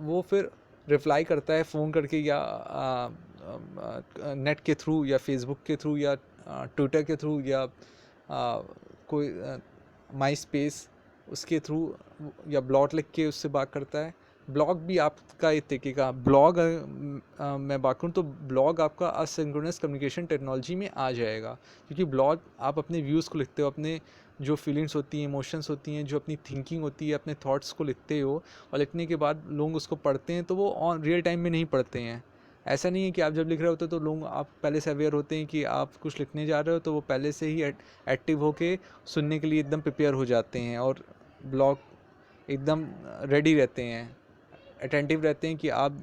वो फिर रिप्लाई करता है फ़ोन करके या नेट के थ्रू या फेसबुक के थ्रू या ट्विटर के थ्रू या कोई माई स्पेस उसके थ्रू या ब्लॉग लिख के उससे बात करता है। ब्लॉग भी आपका एक तरीके का ब्लॉग, मैं बात करूँ तो ब्लॉग आपका असिंक्रोनस कम्युनिकेशन टेक्नोलॉजी में आ जाएगा, क्योंकि ब्लॉग आप अपने व्यूज़ को लिखते हो, अपने जो फीलिंग्स होती हैं, इमोशंस होती हैं, जो अपनी थिंकिंग होती है, अपने थॉट्स को लिखते हो, और लिखने के बाद लोग उसको पढ़ते हैं तो वो ऑन रियल टाइम में नहीं पढ़ते हैं। ऐसा नहीं है कि आप जब लिख रहे होते तो लोग आप पहले से अवेयर होते हैं कि आप कुछ लिखने जा रहे हो, तो वो पहले से ही एक्टिव होके सुनने के लिए एकदम प्रिपेयर हो जाते हैं और ब्लॉग एकदम रेडी रहते हैं, अटेंटिव रहते हैं कि आप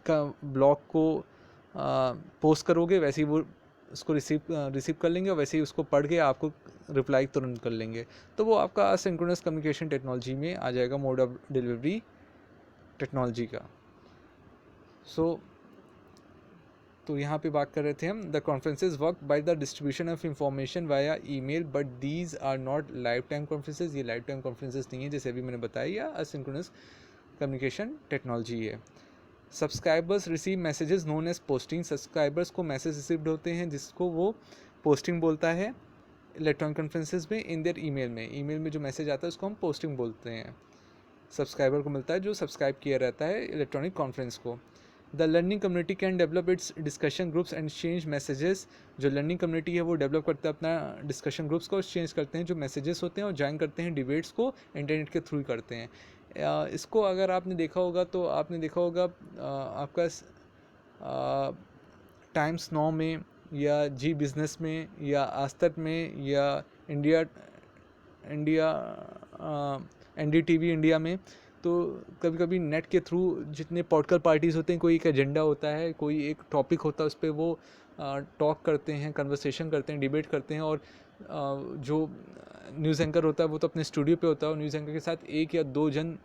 का ब्लॉग को पोस्ट करोगे, वैसे ही वो उसको रिसीव कर लेंगे और वैसे ही उसको पढ़ के आपको रिप्लाई तुरंत कर लेंगे। तो वो आपका असिंक्रोनस कम्युनिकेशन टेक्नोलॉजी में आ जाएगा, मोड ऑफ डिलीवरी टेक्नोलॉजी का। तो यहाँ पे बात कर रहे थे हम, the conferences work by the distribution of information via email, but these are not life time conferences. ये लाइफ टाइम कॉन्फ्रेंसेज नहीं है, जैसे अभी मैंने बताया, या असिंक्रोनस कम्युनिकेशन टेक्नोलॉजी है। Subscribers receive messages known as posting. Subscribers को मैसेज रिसीव्ड होते हैं जिसको वो पोस्टिंग बोलता है इलेक्ट्रॉनिक कॉन्फ्रेंसेज में। इन देयर ईमेल में जो मैसेज आता है उसको हम पोस्टिंग बोलते हैं। सब्सक्राइबर को मिलता है जो सब्सक्राइब किया रहता है इलेक्ट्रॉनिक कॉन्फ्रेंस को। The learning community can develop it's discussion groups and exchange messages. जो लर्निंग कम्युनिटी है वो डेवलप करता है अपना डिस्कशन ग्रुप्स को, एक्सचेंज करते हैं जो मैसेजेस होते हैं, और ज्वाइन करते हैं डिबेट्स को इंटरनेट के थ्रू ही करते हैं। इसको अगर आपने देखा होगा तो आपने देखा होगा आपका टाइम्स नाउ में या जी बिज़नेस में या आज तक में या इंडिया इंडिया NDTV इंडिया में, तो कभी कभी नेट के थ्रू जितने पॉलिटिकल पार्टीज़ होते हैं, कोई एक एजेंडा होता है, कोई एक टॉपिक होता है, उस पर वो टॉक करते हैं, कन्वर्सेशन करते हैं, डिबेट करते हैं, और जो न्यूज़ एंकर होता है वो तो अपने स्टूडियो पे होता है, और न्यूज़ एंकर के साथ एक या दो जन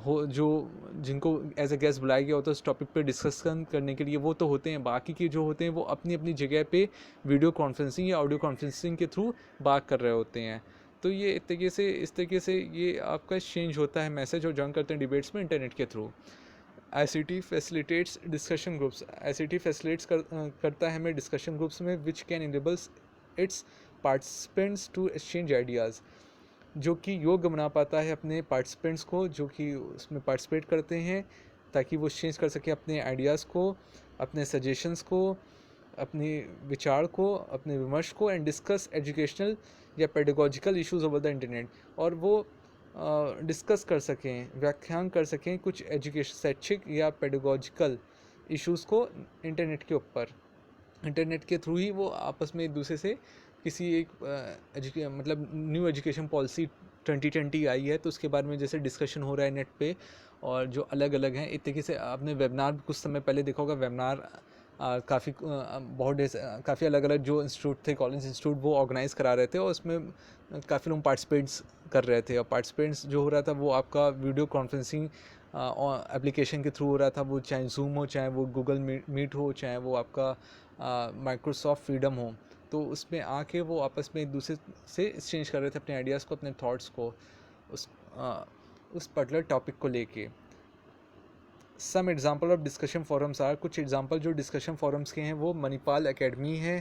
हो जो जिनको एज ए गेस्ट बुलाया गया होता है उस टॉपिक पे डिस्कशन करने के लिए, वो तो होते हैं। बाकी के जो होते हैं वो अपनी अपनी जगह पे वीडियो कॉन्फ्रेंसिंग या ऑडियो कॉन्फ्रेंसिंग के थ्रू बात कर रहे होते हैं। तो ये इस तरीके से ये आपका एक्सचेंज होता है मैसेज, और ज्वाइन करते हैं डिबेट्स में इंटरनेट के through. ICT facilitates discussion groups. ICT facilitates करता है हमें डिस्कशन ग्रुप्स में, which can enables its participants to exchange ideas, जो कि योग्य बना पाता है अपने पार्टिसिपेंट्स को जो कि उसमें पार्टिसिपेट करते हैं, ताकि वो एक्सचेंज कर सकें अपने आइडियाज़ को, अपने सजेशंस को, अपने विचार को, अपने विमर्श को, एंड डिस्कस एजुकेशनल या pedagogical issues over the internet. और वो डिस्कस कर सकें, व्याख्यान कर सकें कुछ एजुकेशन शैक्षिक या पेडागोजिकल इश्यूज़ को इंटरनेट के ऊपर। इंटरनेट के थ्रू ही वो आपस में एक दूसरे से किसी एक मतलब न्यू एजुकेशन पॉलिसी 2020 आई है, तो उसके बारे में जैसे डिस्कशन हो रहा है नेट पे, और जो अलग अलग हैं एक तरीके से। आपने वेबिनार कुछ समय पहले देखा होगा, वेबिनार काफ़ी अलग अलग जो इंस्टीट्यूट थे, कॉलेज इंस्टीट्यूट, वो ऑर्गेनाइज़ करा रहे थे, और उसमें काफ़ी लोग पार्टिसिपेट्स कर रहे थे, और पार्टिसिपेंट्स जो हो रहा था वो आपका वीडियो कॉन्फ्रेंसिंग एप्लीकेशन के थ्रू हो रहा था, वो चाहे जूम हो, चाहे वो गूगल मीट हो, चाहे वो आपका माइक्रोसॉफ्ट फ्रीडम हो। तो उसमें आके वो आपस में एक दूसरे से एक्सचेंज कर रहे थे अपने आइडियाज़ को, अपने थॉट्स को उस पर्टिकुलर टॉपिक को लेके। Some example of discussion forums are, कुछ एग्जाम्पल जो डिस्कशन फोरम्स के हैं वो मणिपाल एकेडमी है,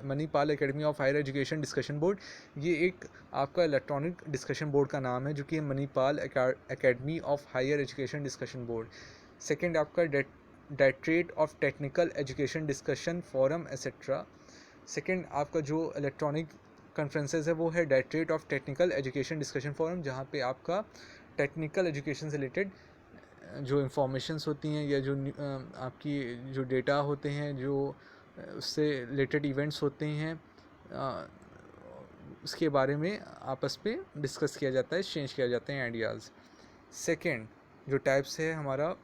Manipal academy of higher education discussion board. ये एक आपका इलेक्ट्रॉनिक डिस्कशन बोर्ड का नाम है, जो कि Manipal academy of higher education discussion board. Second आपका directorate of technical education discussion forum etcetera. Second आपका जो इलेक्ट्रॉनिक कॉन्फ्रेंसेज है वो है directorate of technical education discussion forum, जहाँ पे आपका टेक्निकल एजुकेशन से रिलेटेड जो इंफॉर्मेशंस होती हैं या जो आपकी जो डेटा होते हैं, जो उससे रिलेटेड इवेंट्स होते हैं, उसके बारे में आपस में डिस्कस किया जाता है, एक्सचेंज किया जाते हैं आइडियाज़। सेकेंड जो टाइप्स है हमारा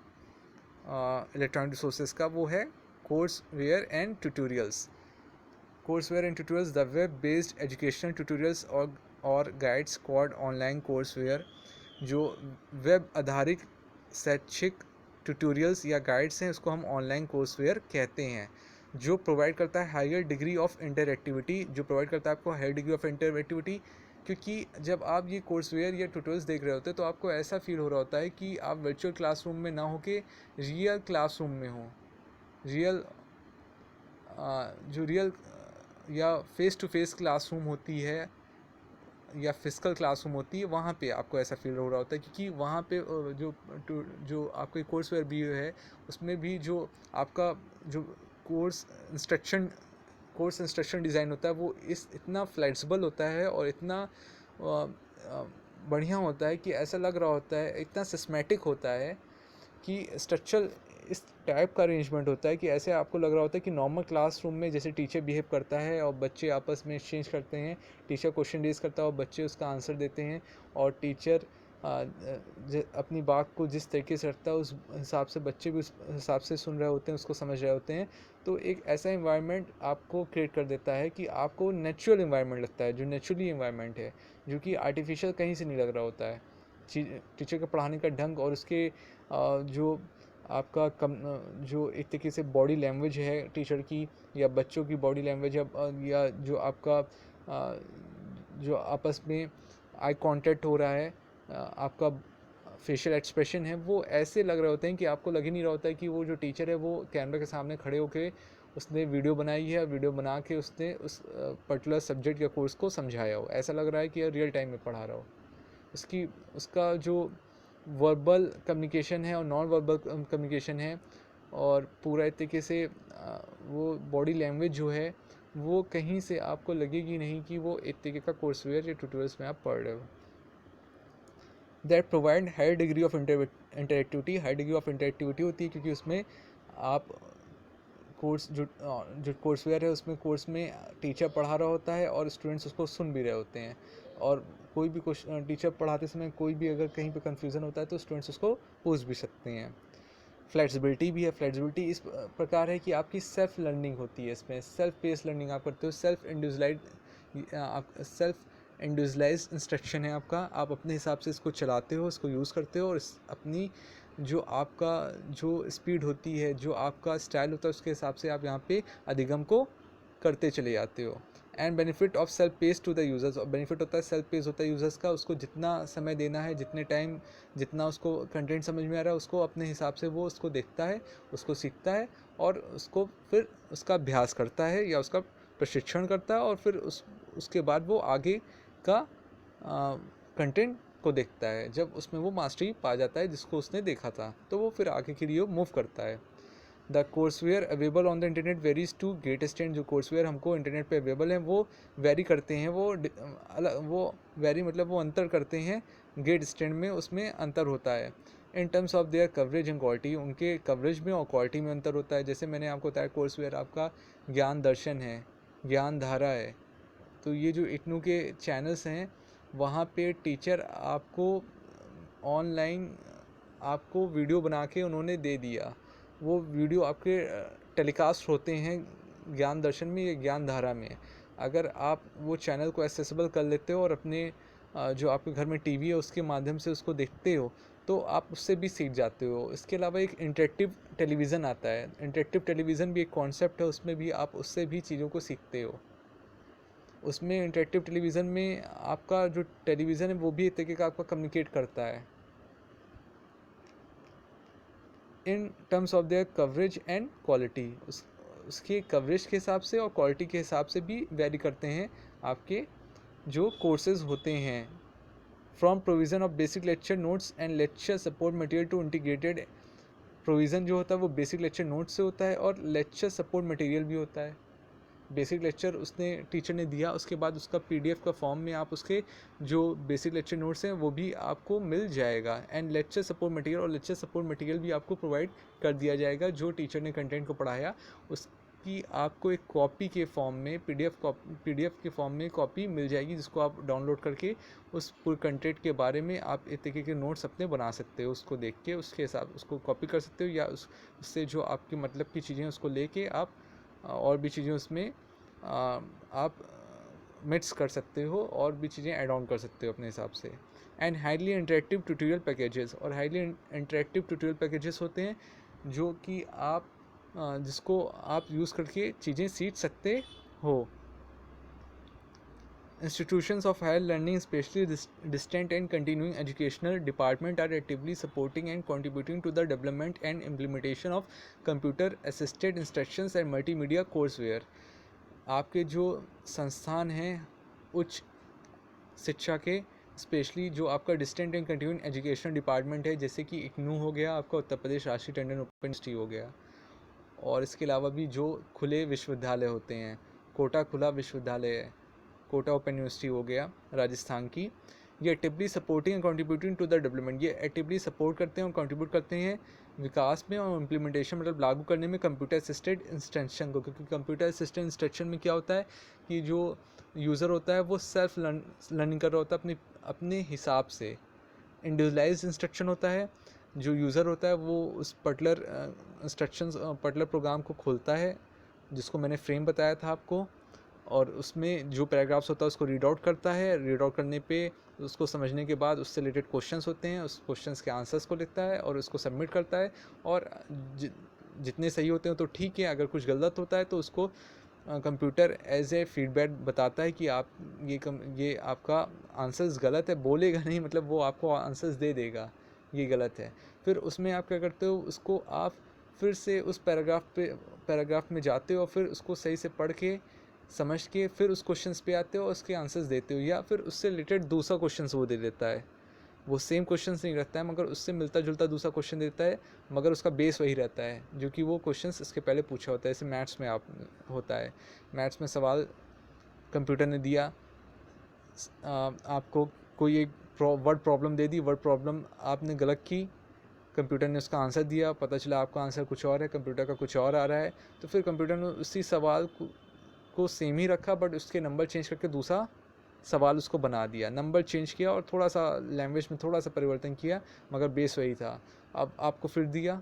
इलेक्ट्रॉनिक रिसोर्सेज का, वो है courseware and tutorials. Courseware and tutorials, the web based educational tutorials और गाइड्स कॉल्ड ऑनलाइन कोर्सवेयर। जो वेब आधारित शैक्षिक ट्यूटोरियल्स या गाइड्स हैं उसको हम ऑनलाइन कोर्सवेयर कहते हैं, जो प्रोवाइड करता है हायर डिग्री ऑफ इंटरएक्टिविटी, जो प्रोवाइड करता है आपको हायर डिग्री ऑफ इंटरएक्टिविटी। क्योंकि जब आप ये कोर्सवेयर या ट्यूटोरियल्स देख रहे होते हैं तो आपको ऐसा फील हो रहा होता है कि आप वर्चुअल क्लासरूम में ना हो के रियल क्लासरूम में हो, रियल जो रियल या फेस टू फेस क्लासरूम होती है या फिजिकल क्लासरूम होती है, वहाँ पे आपको ऐसा फील हो रहा होता है, क्योंकि वहाँ पे जो आपके कोर्स वेयर भी है, उसमें भी जो आपका जो कोर्स इंस्ट्रक्शन डिज़ाइन होता है वो इतना फ्लेक्सिबल होता है और इतना बढ़िया होता है कि ऐसा लग रहा होता है, इतना सिस्टमैटिक होता है कि स्ट्रक्चरल इस टाइप का अरेंजमेंट होता है कि ऐसे आपको लग रहा होता है कि नॉर्मल क्लासरूम में जैसे टीचर बिहेव करता है और बच्चे आपस में एक्सचेंज करते हैं, टीचर क्वेश्चन रेज करता है और बच्चे उसका आंसर देते हैं, और टीचर अपनी बात को जिस तरीके से रखता है उस हिसाब से बच्चे भी उस हिसाब से सुन रहे होते हैं, उसको समझ रहे होते हैं। तो एक ऐसा इन्वायरमेंट आपको क्रिएट कर देता है कि आपको नेचुरल इन्वायरमेंट लगता है, जो नेचुरली इन्वायरमेंट है, जो कि आर्टिफिशियल कहीं से नहीं लग रहा होता है। टीचर का पढ़ाने का ढंग और उसके जो आपका जो एक तरीके से बॉडी लैंग्वेज है टीचर की या बच्चों की बॉडी लैंग्वेज या जो आपका जो आपस में आई कांटेक्ट हो रहा है, आपका फेशियल एक्सप्रेशन है, वो ऐसे लग रहे होते हैं कि आपको लग ही नहीं रहा होता है कि वो जो टीचर है वो कैमरे के सामने खड़े होकर उसने वीडियो बनाई है, वीडियो बना के उसने उस पर्टिकुलर सब्जेक्ट या कोर्स को समझाया हो। ऐसा लग रहा है कि रियल टाइम में पढ़ा रहा हो। उसका जो वर्बल कम्युनिकेशन है और नॉन वर्बल कम्युनिकेशन है, और पूरा एक तरीके से वो बॉडी लैंग्वेज जो है वो कहीं से आपको लगेगी नहीं कि वो एक तरीके का कोर्सवेयर या ट्यूटोरियल्स में आप पढ़ रहे हो। That provide high degree of interactivity. High degree of interactivity होती है क्योंकि उसमें आप जो कोर्सवेयर है उसमें कोर्स में टीचर पढ़ा रहा होता है और स्टूडेंट्स उसको सुन भी रहे होते हैं, और कोई भी क्वेश्चन टीचर पढ़ाते समय कोई भी अगर कहीं पे कन्फ्यूज़न होता है तो स्टूडेंट्स उसको पूछ भी सकते हैं। फ्लेक्सिबिलिटी भी है। फ्लेक्सिबिलिटी इस प्रकार है कि आपकी सेल्फ लर्निंग होती है, इसमें सेल्फ पेस लर्निंग आप करते हो, सेल्फ इंडिविजुअलाइज इंस्ट्रक्शन है आपका, आप अपने हिसाब से इसको चलाते हो, इसको यूज़ करते हो, और अपनी जो आपका जो स्पीड होती है, जो आपका स्टाइल होता है, उसके हिसाब से आप यहाँ पे अधिगम को करते चले जाते हो। And benefit of self pace to the users. और बेनिफिट होता है सेल्फ पेस होता है यूज़र्स का, उसको जितना समय देना है, जितने टाइम जितना उसको कंटेंट समझ में आ रहा है, उसको अपने हिसाब से वो उसको देखता है, उसको सीखता है, और उसको फिर उसका अभ्यास करता है या उसका प्रशिक्षण करता है, और फिर उसके बाद वो आगे का कंटेंट को देखता है। जब उसमें वो मास्टरी पा जाता है जिसको उसने देखा था, तो वो फिर आगे के लिए मूव करता है। The courseware available on the internet varies to great extent. जो कोर्सवेयर हमको इंटरनेट पे अवेलेबल हैं वो वेरी करते हैं, वो वेरी मतलब वो अंतर करते हैं ग्रेट एक्सटेंट में, उसमें अंतर होता है। In terms of their coverage and quality, उनके कवरेज में और क्वालिटी में अंतर होता है। जैसे मैंने आपको बताया कोर्सवेयर आपका ज्ञान दर्शन है, ज्ञान धारा है, तो ये जो इग्नू के चैनल्स हैं वहाँ पे टीचर आपको ऑनलाइन आपको वीडियो बना के उन्होंने दे दिया, वो वीडियो आपके टेलीकास्ट होते हैं ज्ञान दर्शन में या ज्ञान धारा में। अगर आप वो चैनल को एक्सेसिबल कर लेते हो और अपने जो आपके घर में टीवी है उसके माध्यम से उसको देखते हो, तो आप उससे भी सीख जाते हो। इसके अलावा एक इंटरेक्टिव टेलीविज़न आता है, इंटरेक्टिव टेलीविज़न भी एक कॉन्सेप्ट है, उसमें भी आप उससे भी चीज़ों को सीखते हो। उसमें इंटरेक्टिव टेलीविज़न में आपका जो टेलीविज़न है वो भी एक तरीके का आपका कम्युनिकेट करता है in terms of their coverage and quality. उसके कवरेज के हिसाब से और क्वालिटी के हिसाब से भी वेरी करते हैं आपके जो कोर्सेज होते हैं। From provision of basic lecture notes and lecture support material to integrated. Provision जो होता है वो बेसिक लेक्चर नोट्स से होता है और लेक्चर सपोर्ट मटेरियल भी होता है। बेसिक लेक्चर उसने टीचर ने दिया, उसके बाद उसका पीडीएफ का फॉर्म में आप उसके जो बेसिक लेक्चर नोट्स हैं वो भी आपको मिल जाएगा। एंड लेक्चर सपोर्ट मटेरियल, और लेक्चर सपोर्ट मटेरियल भी आपको प्रोवाइड कर दिया जाएगा। जो टीचर ने कंटेंट को पढ़ाया उसकी आपको एक कॉपी के फॉर्म में पीडीएफ के फॉर्म में कॉपी मिल जाएगी, जिसको आप डाउनलोड करके उस पूरे कंटेंट के बारे में आप एक तरीके के नोट्स अपने बना सकते हो। उसको देख के उसके हिसाब उसको कॉपी कर सकते हो, या उससे जो आपके मतलब की चीज़ें उसको लेके आप और भी चीज़ें उसमें आप मिक्स कर सकते हो और भी चीज़ें ऐड ऑन कर सकते हो अपने हिसाब से। And highly interactive tutorial packages, और हाईली इंटरेक्टिव ट्यूटोरियल पैकेजेस होते हैं जो कि आप जिसको आप यूज़ करके चीज़ें सीख सकते हो। Institutions of higher learning, especially distant and continuing educational department, are actively supporting and contributing to the development and implementation of computer-assisted instructions and multimedia courseware. आपके जो संस्थान हैं उच्च शिक्षा के, स्पेशली जो आपका distant and continuing education department है, जैसे कि इग्नू हो गया आपका, उत्तर प्रदेश राष्ट्रीय टंडन ओपन यूनिवर्सिटी हो गया, और इसके अलावा भी जो खुले विश्वविद्यालय होते हैं, कोटा खुला विश्वविद्यालय है, कोटा ओपन यूनिवर्सिटी हो गया राजस्थान की, ये actively supporting and contributing to the development, ये एक्टिवली सपोर्ट करते हैं और कंट्रीब्यूट करते हैं विकास में और इम्प्लीमेंटेशन मतलब लागू करने में कंप्यूटर असिस्टेड इंस्ट्रक्शन को। क्योंकि कंप्यूटर असिस्टेड इंस्ट्रक्शन में क्या होता है कि जो यूज़र होता है वो सेल्फ लर्निंग कर रहा होता है अपने हिसाब से, इंडिविजुअलाइज्ड इंस्ट्रक्शन होता है। जो यूज़र होता है वो उस पर्टिकुलर इंस्ट्रक्शंस पर्टिकुलर प्रोग्राम को खोलता है, जिसको मैंने फ्रेम बताया था आपको, और उसमें जो पैराग्राफ्स होता है उसको रीड आउट करता है। रीड आउट करने पे उसको समझने के बाद उससे रिलेटेड क्वेश्चंस होते हैं, उस क्वेश्चंस के आंसर्स को लिखता है और उसको सबमिट करता है, और जितने सही होते हैं तो ठीक है, अगर कुछ गलत होता है तो उसको कंप्यूटर एज ए फीडबैक बताता है कि आप ये आपका आंसर्स गलत है, बोलेगा नहीं, मतलब वो आपको आंसर्स दे देगा ये गलत है। फिर उसमें आप क्या करते हो, उसको आप फिर से उस पैराग्राफ में जाते हो और फिर उसको सही से पढ़ के समझ के फिर उस क्वेश्चंस पे आते हो और उसके आंसर्स देते हो, या फिर उससे रिलेटेड दूसरा क्वेश्चन वो दे देता है। वो सेम क्वेश्चंस नहीं रखता है मगर उससे मिलता जुलता दूसरा क्वेश्चन देता है, मगर उसका बेस वही रहता है जो कि वो क्वेश्चंस इसके पहले पूछा होता है। जैसे मैथ्स में होता है, मैथ्स में सवाल कंप्यूटर ने दिया, आपको कोई एक वर्ड प्रॉब्लम दे दी, वर्ड प्रॉब्लम आपने गलत की, कंप्यूटर ने उसका आंसर दिया, पता चला आपका आंसर कुछ और है, कंप्यूटर का कुछ और आ रहा है, तो फिर कंप्यूटर ने उसी सवाल को सेम ही रखा बट उसके नंबर चेंज करके दूसरा सवाल उसको बना दिया, नंबर चेंज किया और थोड़ा सा लैंग्वेज में थोड़ा सा परिवर्तन किया, मगर बेस वही था। अब आपको फिर दिया,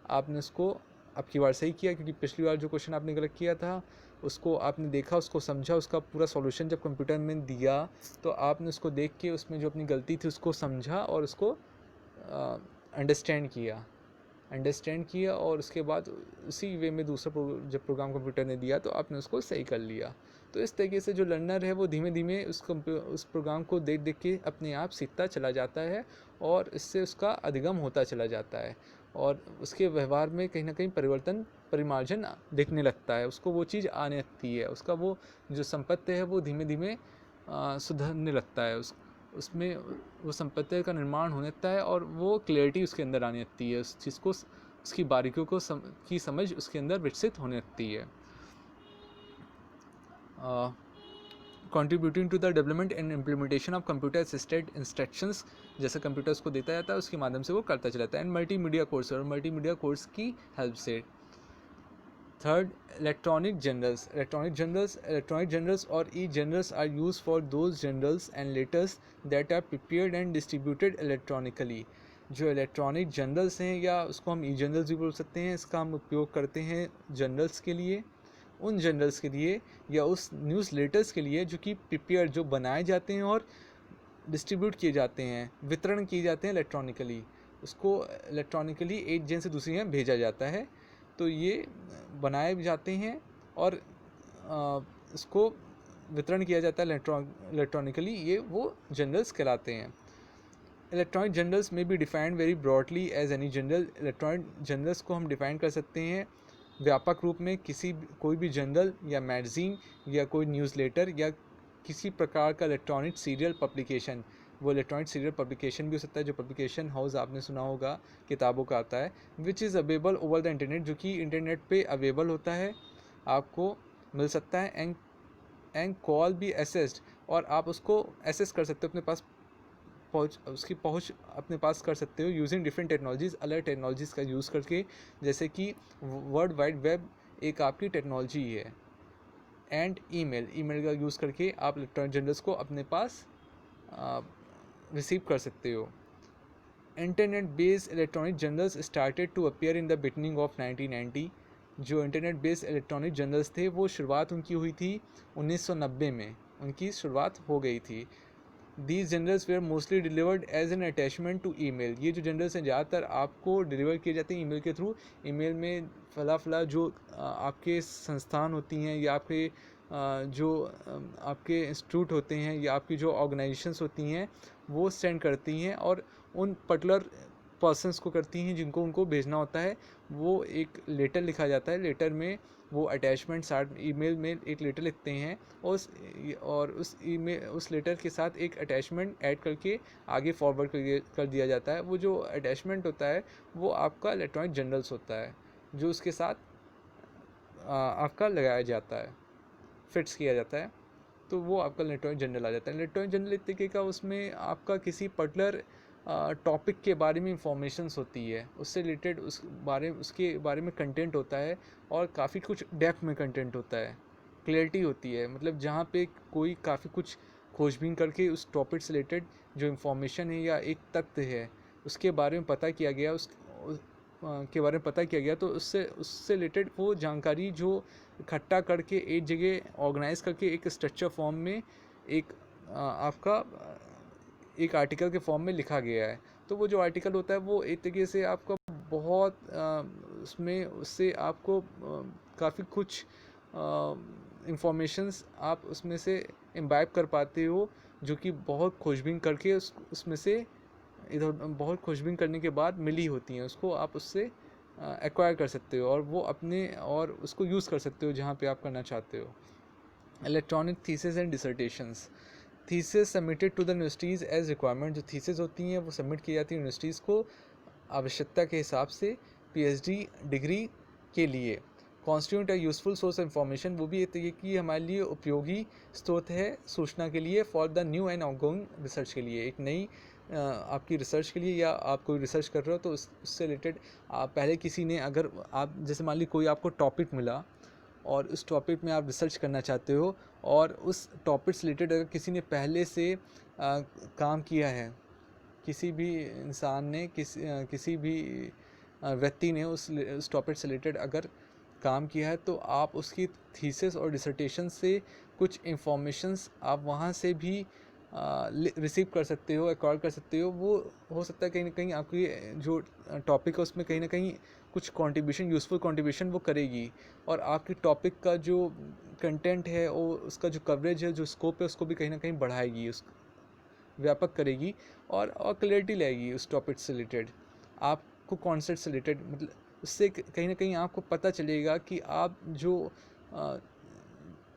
आपने उसको अब की बार सही किया, क्योंकि पिछली बार जो क्वेश्चन आपने गलत किया था उसको आपने देखा, उसको समझा, उसका पूरा सॉल्यूशन जब कंप्यूटर में दिया तो आपने उसको देख के उसमें जो अपनी गलती थी उसको समझा और उसको अंडरस्टैंड किया और उसके बाद उसी वे में दूसरा जब प्रोग्राम कंप्यूटर ने दिया तो आपने उसको सही कर लिया। तो इस तरीके से जो लर्नर है वो धीमे धीमे उस प्रोग्राम को देख देख के अपने आप सीखता चला जाता है और इससे उसका अधिगम होता चला जाता है और उसके व्यवहार में कहीं ना कहीं परिमार्जन दिखने लगता है, उसको वो चीज़ आने लगती है, उसका वो जो संपत्ति है वो धीमे धीमे सुधरने लगता है, उसमें वो संपत्ति का निर्माण होने लगता है और वो क्लैरिटी उसके अंदर आने लगती है, उस चीज़ को उसकी बारीकियों को की समझ उसके अंदर विकसित होने लगती है। Contributing to the development and implementation of computer assisted instructions, जैसे कंप्यूटर उसको देता जाता है उसके माध्यम से वो करता चला जाता है। एंड मल्टीमीडिया कोर्स और मल्टीमीडिया कोर्स की हेल्प से। Third, electronic journals or e-journals are used for those journals and letters that are prepared and distributed electronically। जो इलेक्ट्रॉनिक जर्नल्स हैं या उसको हम ई जर्नल्स भी बोल सकते हैं, इसका हम उपयोग करते हैं जर्नल्स के लिए, उन जर्नल्स के लिए या उस न्यूज़ लेटर्स के लिए जो कि प्रिपेयर जो बनाए जाते हैं और डिस्ट्रीब्यूट किए जाते हैं, वितरण किए जाते हैं इलेक्ट्रॉनिकली, उसको इलेक्ट्रॉनिकली एक जगह से दूसरी जगह भेजा जाता है। तो ये बनाए जाते हैं और इसको वितरण किया जाता है इलेक्ट्रॉनिकली, ये वो जर्नल्स कहलाते हैं। इलेक्ट्रॉनिक जर्नल्स में भी defined very broadly as any journal. Electronic journals को हम डिफाइन कर सकते हैं व्यापक रूप में, कोई भी जर्नल या मैगज़ीन या कोई न्यूज़लेटर या किसी प्रकार का इलेक्ट्रॉनिक सीरियल पब्लिकेशन। वो इलेक्ट्रॉनिक सीरियल पब्लिकेशन भी हो सकता है, जो पब्लिकेशन हाउस आपने सुना होगा किताबों का आता है, which is available over the internet, जो कि इंटरनेट पे अवेलेबल होता है, आपको मिल सकता है। एंड कॉल बी एसेस्ड, और आप उसको एसेस कर सकते हो, अपने पास उसकी पहुंच अपने पास कर सकते हो यूजिंग डिफरेंट टेक्नोलॉजीज़, अलग टेक्नोलॉजीज़ का यूज़ करके, जैसे कि वर्ल्ड वाइड वेब एक आपकी टेक्नोलॉजी है, एंड ईमेल का यूज़ करके आप इलेक्ट्रॉनिक जर्नल्स को अपने पास रिसीव कर सकते हो। Internet based electronic journals started to appear in the beginning of 1990। जो इंटरनेट बेस्ड इलेक्ट्रॉनिक जर्नल्स थे वो शुरुआत उनकी हुई थी 1990 में, उनकी शुरुआत हो गई थी। These journals were mostly delivered as an attachment to email. ये जो जर्नल्स हैं ज़्यादातर आपको डिलीवर किए जाते हैं ईमेल के थ्रू। ईमेल में फला जो आपके संस्थान होती हैं या आपके जो आपके इंस्टीट्यूट होते हैं या आपकी जो ऑर्गेनाइजेशंस होती हैं वो सेंड करती हैं और उन पर्टिकुलर पर्सन्स को करती हैं जिनको उनको भेजना होता है। वो एक लेटर लिखा जाता है, लेटर में वो अटैचमेंट साथ ईमेल में एक लेटर लिखते हैं और उस ईमेल उस लेटर के साथ एक अटैचमेंट ऐड करके आगे फॉरवर्ड कर दिया जाता है। वो जो अटैचमेंट होता है वो आपका इलेक्ट्रॉनिक जर्नल्स होता है जो उसके साथ आपका लगाया जाता है, फिट्स किया जाता है, तो वो आपका इलेक्ट्रॉनिक जर्नल आ जाता है। इलेक्ट्रॉनिक जर्नल एक तरीके का, उसमें आपका किसी पर्टिकुलर टॉपिक के बारे में इंफॉर्मेशंस होती है, उससे रिलेटेड उसके बारे में कंटेंट होता है और काफ़ी कुछ डेप्थ में कंटेंट होता है, क्लियरिटी होती है, मतलब जहाँ पे कोई काफ़ी कुछ खोजबीन करके उस टॉपिक से रिलेटेड जो इंफॉर्मेशन है या एक तथ्य है उसके बारे में पता किया गया, के बारे में पता किया गया, तो उससे रिलेटेड वो जानकारी जो इकट्ठा करके एक जगह ऑर्गेनाइज करके एक स्ट्रक्चर फॉर्म में एक आपका एक आर्टिकल के फॉर्म में लिखा गया है। तो वो जो आर्टिकल होता है वो एक तरीके से आपका बहुत उससे आपको काफ़ी कुछ इंफॉर्मेशंस आप उसमें से इम्बाइब कर पाते हो, जो कि बहुत खोजबीन करके उसमें से इधर बहुत खोजबीन करने के बाद मिली होती हैं, उसको आप उससे एक्वायर कर सकते हो और वो अपने और उसको यूज़ कर सकते हो जहाँ पे आप करना चाहते हो। Electronic thesis and dissertations. Thesis submitted to the universities as requirement. जो थीसिस होती हैं वो सबमिट की जाती है यूनिवर्सिटीज़ को आवश्यकता के हिसाब से पीएचडी डिग्री के लिए। Constitute a useful source of information. वो भी एक तरीके की हमारे लिए उपयोगी स्रोत है सूचना के लिए, for the new and ongoing research के लिए, एक नई आपकी रिसर्च के लिए, या आप कोई रिसर्च कर रहे हो तो उससे रिलेटेड आप पहले किसी ने, अगर आप जैसे मान ली कोई आपको टॉपिक मिला और उस टॉपिक में आप रिसर्च करना चाहते हो और उस टॉपिक से रिलेटेड अगर किसी ने पहले से काम किया है, किसी भी इंसान ने किसी भी व्यक्ति ने उस टॉपिक से रिलेटेड अगर काम किया है, तो आप उसकी थीसिस और डिसर्टेशन से कुछ इंफॉर्मेशंस आप वहाँ से भी रिसीव कर सकते हो, एक्वायर कर सकते हो। वो हो सकता है कहीं ना कहीं आपकी जो टॉपिक है उसमें कहीं ना कहीं कुछ कंट्रीब्यूशन, यूज़फुल कंट्रीब्यूशन वो करेगी और आपकी टॉपिक का जो कंटेंट है और उसका जो कवरेज है, जो स्कोप है, उसको भी कहीं ना कहीं बढ़ाएगी, उस व्यापक करेगी और क्लैरिटी लाएगी उस टॉपिक से रिलेटेड, आपको कॉन्सेप्ट से रिलेटेड, मतलब उससे कहीं ना कहीं आपको पता चलेगा कि आप जो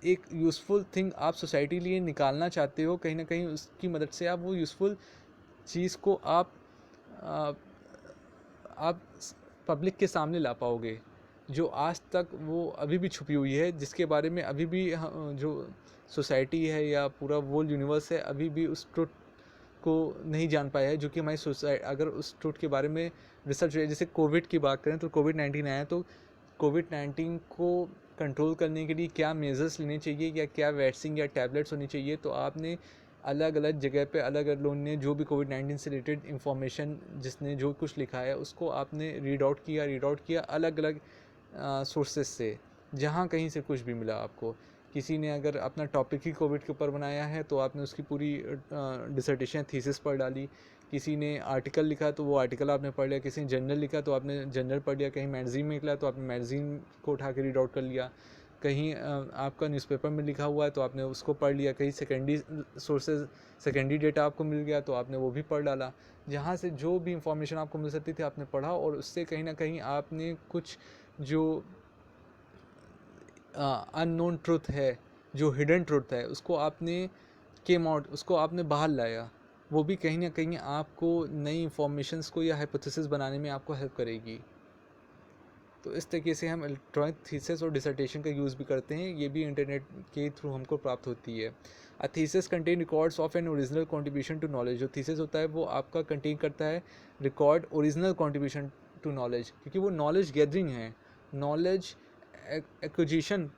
एक यूज़फुल थिंग आप सोसाइटी लिए निकालना चाहते हो, कहीं ना कहीं उसकी मदद से आप वो यूज़फुल चीज़ को आप पब्लिक के सामने ला पाओगे, जो आज तक वो अभी भी छुपी हुई है, जिसके बारे में अभी भी जो सोसाइटी है या पूरा वर्ल्ड यूनिवर्स है अभी भी उस ट्रुथ को नहीं जान पाया है, जो कि हमारी सोसाइटी, अगर उस ट्रुथ के बारे में रिसर्च है, जैसे कोविड की बात करें तो कोविड-19 आया, तो कोविड-19 को कंट्रोल करने के लिए क्या मेजर्स लेने चाहिए या क्या वैक्सीन या टैबलेट्स होनी चाहिए, तो आपने अलग अलग जगह पे अलग अलग लोगों ने जो भी कोविड-19 से रिलेटेड इंफॉर्मेशन, जिसने जो कुछ लिखा है उसको आपने रीड आउट किया अलग अलग सोर्सेज से, जहाँ कहीं से कुछ भी मिला आपको। किसी ने अगर अपना टॉपिक ही कोविड के ऊपर बनाया है तो आपने उसकी पूरी डिसर्टेशन थीसिस पढ़ डाली, किसी ने आर्टिकल लिखा तो वो आर्टिकल आपने पढ़ लिया, किसी ने जर्नल लिखा तो आपने जर्नल पढ़ लिया, कहीं मैगज़ीन में निकला तो आपने मैगज़ीन को उठा के रीड आउट कर लिया, कहीं आपका न्यूज़पेपर में लिखा हुआ है तो आपने उसको पढ़ लिया, कहीं सेकेंडरी सोर्सेज, सेकेंडरी डेटा आपको मिल गया तो आपने वो भी पढ़ डाला। जहाँ से जो भी इंफॉर्मेशन आपको मिल सकती थी आपने पढ़ा और उससे कहीं ना कहीं आपने कुछ जो अननोन ट्रुथ है, जो हिडन ट्रुथ है, उसको आपने केम आउट, उसको आपने बाहर लाया। वो भी कहीं ना कहीं आपको नई इंफॉर्मेशंस को या हाइपोथेसिस बनाने में आपको हेल्प करेगी। तो इस तरीके से हम इलेक्ट्रॉनिक थीसिस और डिसर्टेशन का यूज़ भी करते हैं, ये भी इंटरनेट के थ्रू हमको प्राप्त होती है। A thesis contain records of an original contribution to knowledge. जो थीसिस होता है वो आपका कंटेन करता है record original contribution to knowledge, क्योंकि वो नॉलेज गैदरिंग है, नॉलेज एक्विजिशन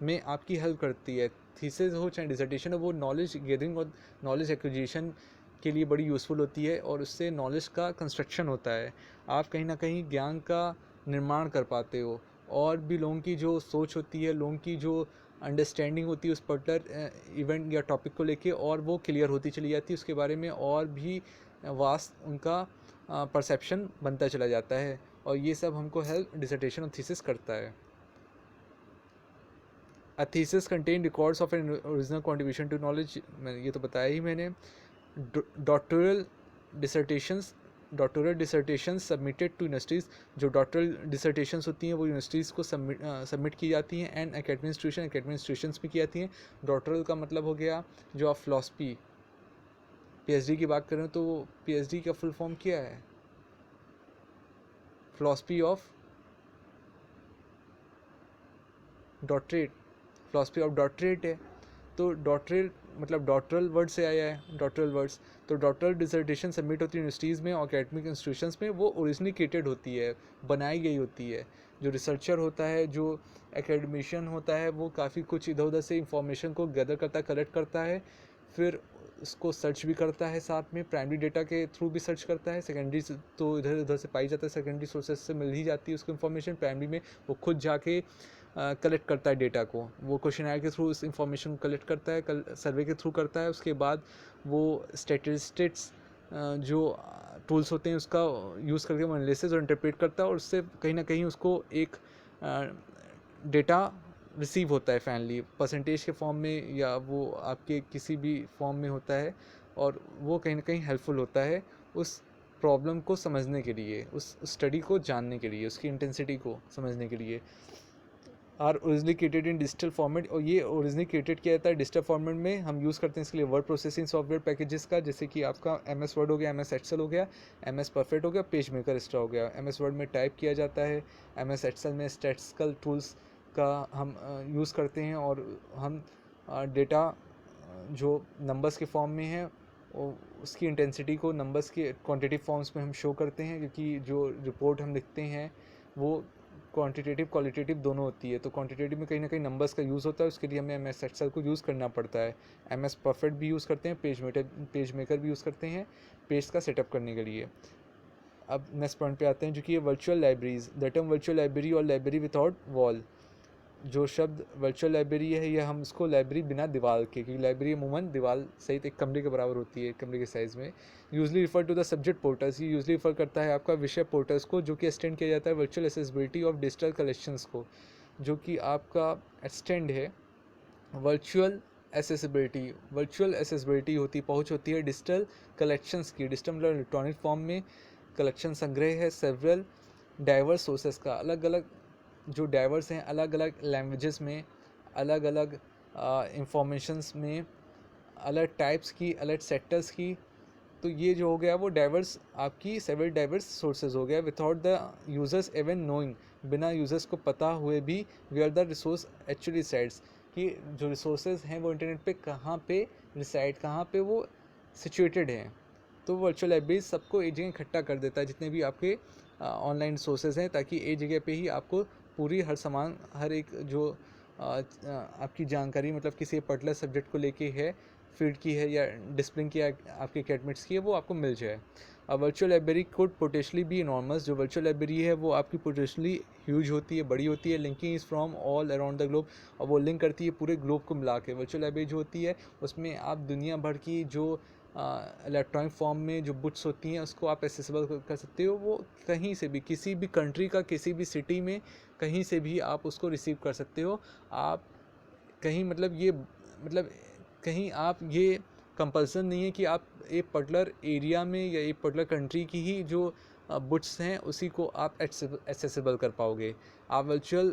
में आपकी हेल्प करती है। थीसिस हो चाहे डिसर्टेशन हो, वो नॉलेज गैदरिंग और नॉलेज एक्विजिशन के लिए बड़ी यूज़फुल होती है और उससे नॉलेज का कंस्ट्रक्शन होता है। आप कहीं ना कहीं ज्ञान का निर्माण कर पाते हो और भी लोगों की जो सोच होती है, लोगों की जो अंडरस्टैंडिंग होती है उस पर्टिकुलर इवेंट या टॉपिक को लेके, और वो क्लियर होती चली जाती है उसके बारे में, और भी वास्ट उनका परसेप्शन बनता चला जाता है, और ये सब हमको हेल्प डिसर्टेशन और थीसिस करता है। A thesis contain records of an original contribution to knowledge, ये तो बताया ही मैंने. Doctoral dissertations submitted to universities, जो डॉक्टरल डिसर्टेशंस होती हैं वो यूनिवर्सिटीज़ को सबमिट की जाती हैं. एंड एकेडमिक इंस्टीट्यूशंस भी की जाती हैं. डॉक्टरल का मतलब हो गया जो आप फिलॉसफी पीएचडी की बात करें तो पीएचडी का फुल फॉर्म क्या है? फिलॉसफी ऑफ डॉक्टरेट है. तो डॉक्टरेट मतलब डॉक्टरल वर्ड से आया है, डॉक्टरल वर्ड्स. तो डॉक्टरल डिसर्टेशन सबमिट होती है यूनिवर्सिटीज़ में और एकेडमिक इंस्टीट्यूशंस में. वो ओरिजिनली क्रिएटेड होती है, बनाई गई होती है. जो रिसर्चर होता है, जो एकेडमिशियन होता है, वो काफ़ी कुछ इधर उधर से इंफॉर्मेशन को गैदर करता है, कलेक्ट करता है, फिर उसको सर्च भी करता है. साथ में प्राइमरी डेटा के थ्रू भी सर्च करता है. सेकेंडरी तो इधर उधर से पाई जाता है, सेकेंडरी सोर्सेज से मिल ही जाती है उसको इन्फॉर्मेशन. प्राइमरी में वो खुद जाके कलेक्ट करता है डेटा को. वो क्वेश्चनर के थ्रू इस इंफॉर्मेशन को कलेक्ट करता है, सर्वे के थ्रू करता है. उसके बाद वो स्टैटिस्टिक्स जो टूल्स होते हैं उसका यूज़ करके वो एनालिसिस और इंटरप्रेट करता है, और उससे कहीं ना कहीं उसको एक डेटा रिसीव होता है फाइनली परसेंटेज के फॉर्म में, या वो आपके किसी भी फॉर्म में होता है. और वो कहीं ना कहीं हेल्पफुल होता है उस प्रॉब्लम को समझने के लिए, उस स्टडी को जानने के लिए, उसकी इंटेंसिटी को समझने के लिए. Are originally created in digital format. और ये ओरिजिनली क्रिएटेड किया जाता है डिजिटल फॉर्मेट में. हम यूज़ करते हैं इसके लिए वर्ड प्रोसेसिंग सॉफ्टवेयर पैकेजेस का, जैसे कि आपका MS वर्ड हो गया, MS एक्सेल हो गया, MS परफेक्ट हो गया, पेज मेकर एक्स्ट्रा हो गया. MS वर्ड में टाइप किया जाता है, MS एक्सेल में स्टैटिस्टिकल टूल्स का हम यूज़ करते हैं, और हम डेटा जो नंबर्स के फॉर्म में है उसकी इंटेंसिटी को नंबर्स के क्वांटिटिव फॉर्म्स में हम शो करते हैं, क्योंकि जो रिपोर्ट हम लिखते हैं वो क्वांटिटेटिव क्वालिटेटिव दोनों होती है. तो क्वांटिटेटिव में कहीं ना कहीं नंबर्स का यूज़ होता है, उसके लिए हमें MS एक्सेल को यूज़ करना पड़ता है. MS परफेक्ट भी यूज़ करते हैं, पेज मेकर भी यूज़ करते हैं पेज का सेटअप करने के लिए. अब नेक्स्ट पॉइंट पे आते हैं, जो कि ये virtual libraries. The term virtual library और लाइब्रेरी विदाउट वॉल, जो शब्द वर्चुअल लाइब्रेरी है, यह हम इसको लाइब्रेरी बिना दीवार के, क्योंकि लाइब्रेरी अमूमन दीवार सहित एक कमरे के बराबर होती है, एक कमरे के साइज़ में. Usually refer to the subject portals, ये यूजली रिफर करता है आपका विषय पोर्टल्स को, जो कि एक्सटेंड किया जाता है virtual accessibility of digital collections को, जो कि आपका एक्सटेंड है वर्चुअल एसेसिबिलिटी होती पहुँच होती है डिजिटल कलेक्शंस की. डिजिटल मतलब इलेक्ट्रॉनिक फॉर्म में कलेक्शन संग्रह है सेवरल डाइवर्स सोर्सेस का, अलग अलग जो डाइवर्स हैं, अलग अलग लैंग्वेजेस में, अलग अलग इंफॉर्मेशंस में, अलग टाइप्स की, अलग सेक्टर्स की. तो ये जो हो गया वो डाइवर्स आपकी सेवरल डाइवर्स सोर्सेज हो गया without the users even knowing, बिना यूजर्स को पता हुए भी where the resource actually resides, कि जो रिसोर्सेज हैं वो इंटरनेट पे कहाँ पे वो सिचुएटेड हैं. तो वर्चुअल लाइब्रेरी सबको एक जगह इकट्ठा कर देता है, जितने भी आपके ऑनलाइन सोर्सेज हैं, ताकि एक जगह पे ही आपको पूरी हर एक जो आपकी जानकारी मतलब किसी पर्टिकुलर सब्जेक्ट को लेके है, फील्ड की है या डिसिप्लिन की आपके एकेडमिक्स की है, वो आपको मिल जाए. अब virtual library could potentially be enormous. जो वर्चुअल लाइब्रेरी है वो आपकी पोटेंशियली ह्यूज होती है, बड़ी होती है. Linking is from all around the globe, और वो लिंक करती है पूरे ग्लोब को मिला के. वर्चुअल लाइब्रेरी जो होती है उसमें आप दुनिया भर की जो इलेक्ट्रॉनिक फॉर्म में जो बुक्स होती हैं उसको आप एक्सेसिबल कर सकते हो. वो कहीं से भी, किसी भी कंट्री का, किसी भी सिटी में, कहीं से भी आप उसको रिसीव कर सकते हो. आप कहीं मतलब कहीं आप ये कंपल्सन नहीं है कि आप एक पर्टिकुलर एरिया में या एक पर्टिकुलर कंट्री की ही जो बुक्स हैं उसी को आप एक्सेसिबल कर पाओगे. आप वर्चुअल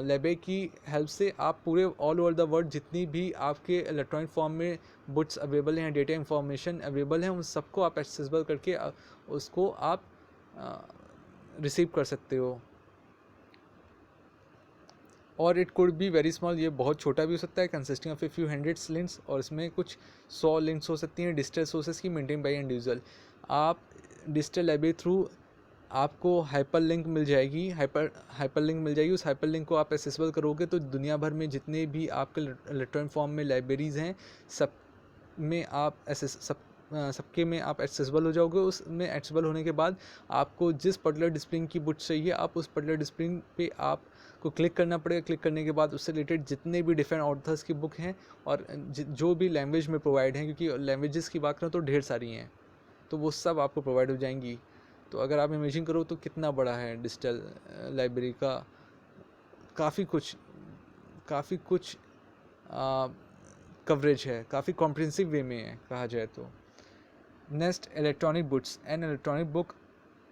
लाइब्रेरी की हेल्प से आप पूरे ऑल ओवर द वर्ल्ड जितनी भी आपके इलेक्ट्रॉनिक फॉर्म में बुक्स अवेलेबल हैं, डेटा इंफॉर्मेशन अवेलेबल हैं, उन सबको आप एक्सेसिबल करके उसको आप रिसीव कर सकते हो. और it could be very small, ये बहुत छोटा भी हो सकता है, consisting of a few hundreds links, और इसमें कुछ 100 लिंक्स हो सकती हैं डिजिटल सोर्सेज की, मेंटेन बाय इंडिविजुअल. आप डिजिटल लाइब्रेरी थ्रू आपको हाइपर लिंक मिल जाएगी, हाइपर लिंक मिल जाएगी. उस हाइपर लिंक को आप एक्सेसिबल करोगे तो दुनिया भर में जितने भी आपके इलेक्ट्रॉनिक फॉर्म में लाइब्रेरीज़ हैं सब में आप सबके में आप एक्सेसिबल हो जाओगे. उसमें एक्सेसिबल होने के बाद आपको जिस पर्टिकुलर डिसिप्लिन की बुक चाहिए, आप उस पर्टिकुलर डिसिप्लिन पे आपको क्लिक करना पड़ेगा. क्लिक करने के बाद उससे रिलेटेड जितने भी डिफरेंट ऑथर्स की बुक हैं और जो भी लैंग्वेज में प्रोवाइड हैं, क्योंकि लैंग्वेजेस की बात करें तो ढेर सारी हैं, तो वो सब आपको प्रोवाइड हो जाएंगी. तो अगर आप इमेजिन करो तो कितना बड़ा है डिजिटल लाइब्रेरी का, काफ़ी कुछ कवरेज है, काफ़ी कॉम्प्रिहेंसिव वे में है कहा जाए तो। Next, electronic books. An electronic book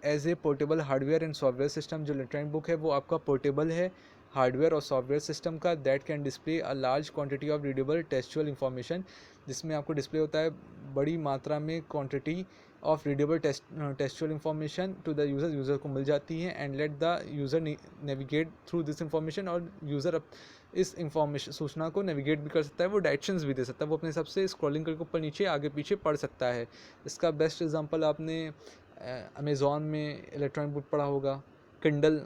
as a portable hardware and software system. जो इलेक्ट्रॉनिक बुक है वो आपका पोर्टेबल है हार्डवेयर और सॉफ्टवेयर सिस्टम का, that can display a large quantity of readable textual information, जिसमें आपको डिस्प्ले होता है बड़ी मात्रा में quantity of readable textual information to the user, user को मिल जाती है, and let the user navigate through this information, और यूज़र इस इंफॉर्मेशन सूचना को नेविगेट भी कर सकता है, वो डायरेक्शंस भी दे सकता है, वो अपने हिसाब से स्क्रॉलिंग करके ऊपर नीचे आगे पीछे पढ़ सकता है। इसका बेस्ट एग्जांपल आपने अमेज़ॉन में इलेक्ट्रॉनिक बुक पढ़ा होगा, किंडल।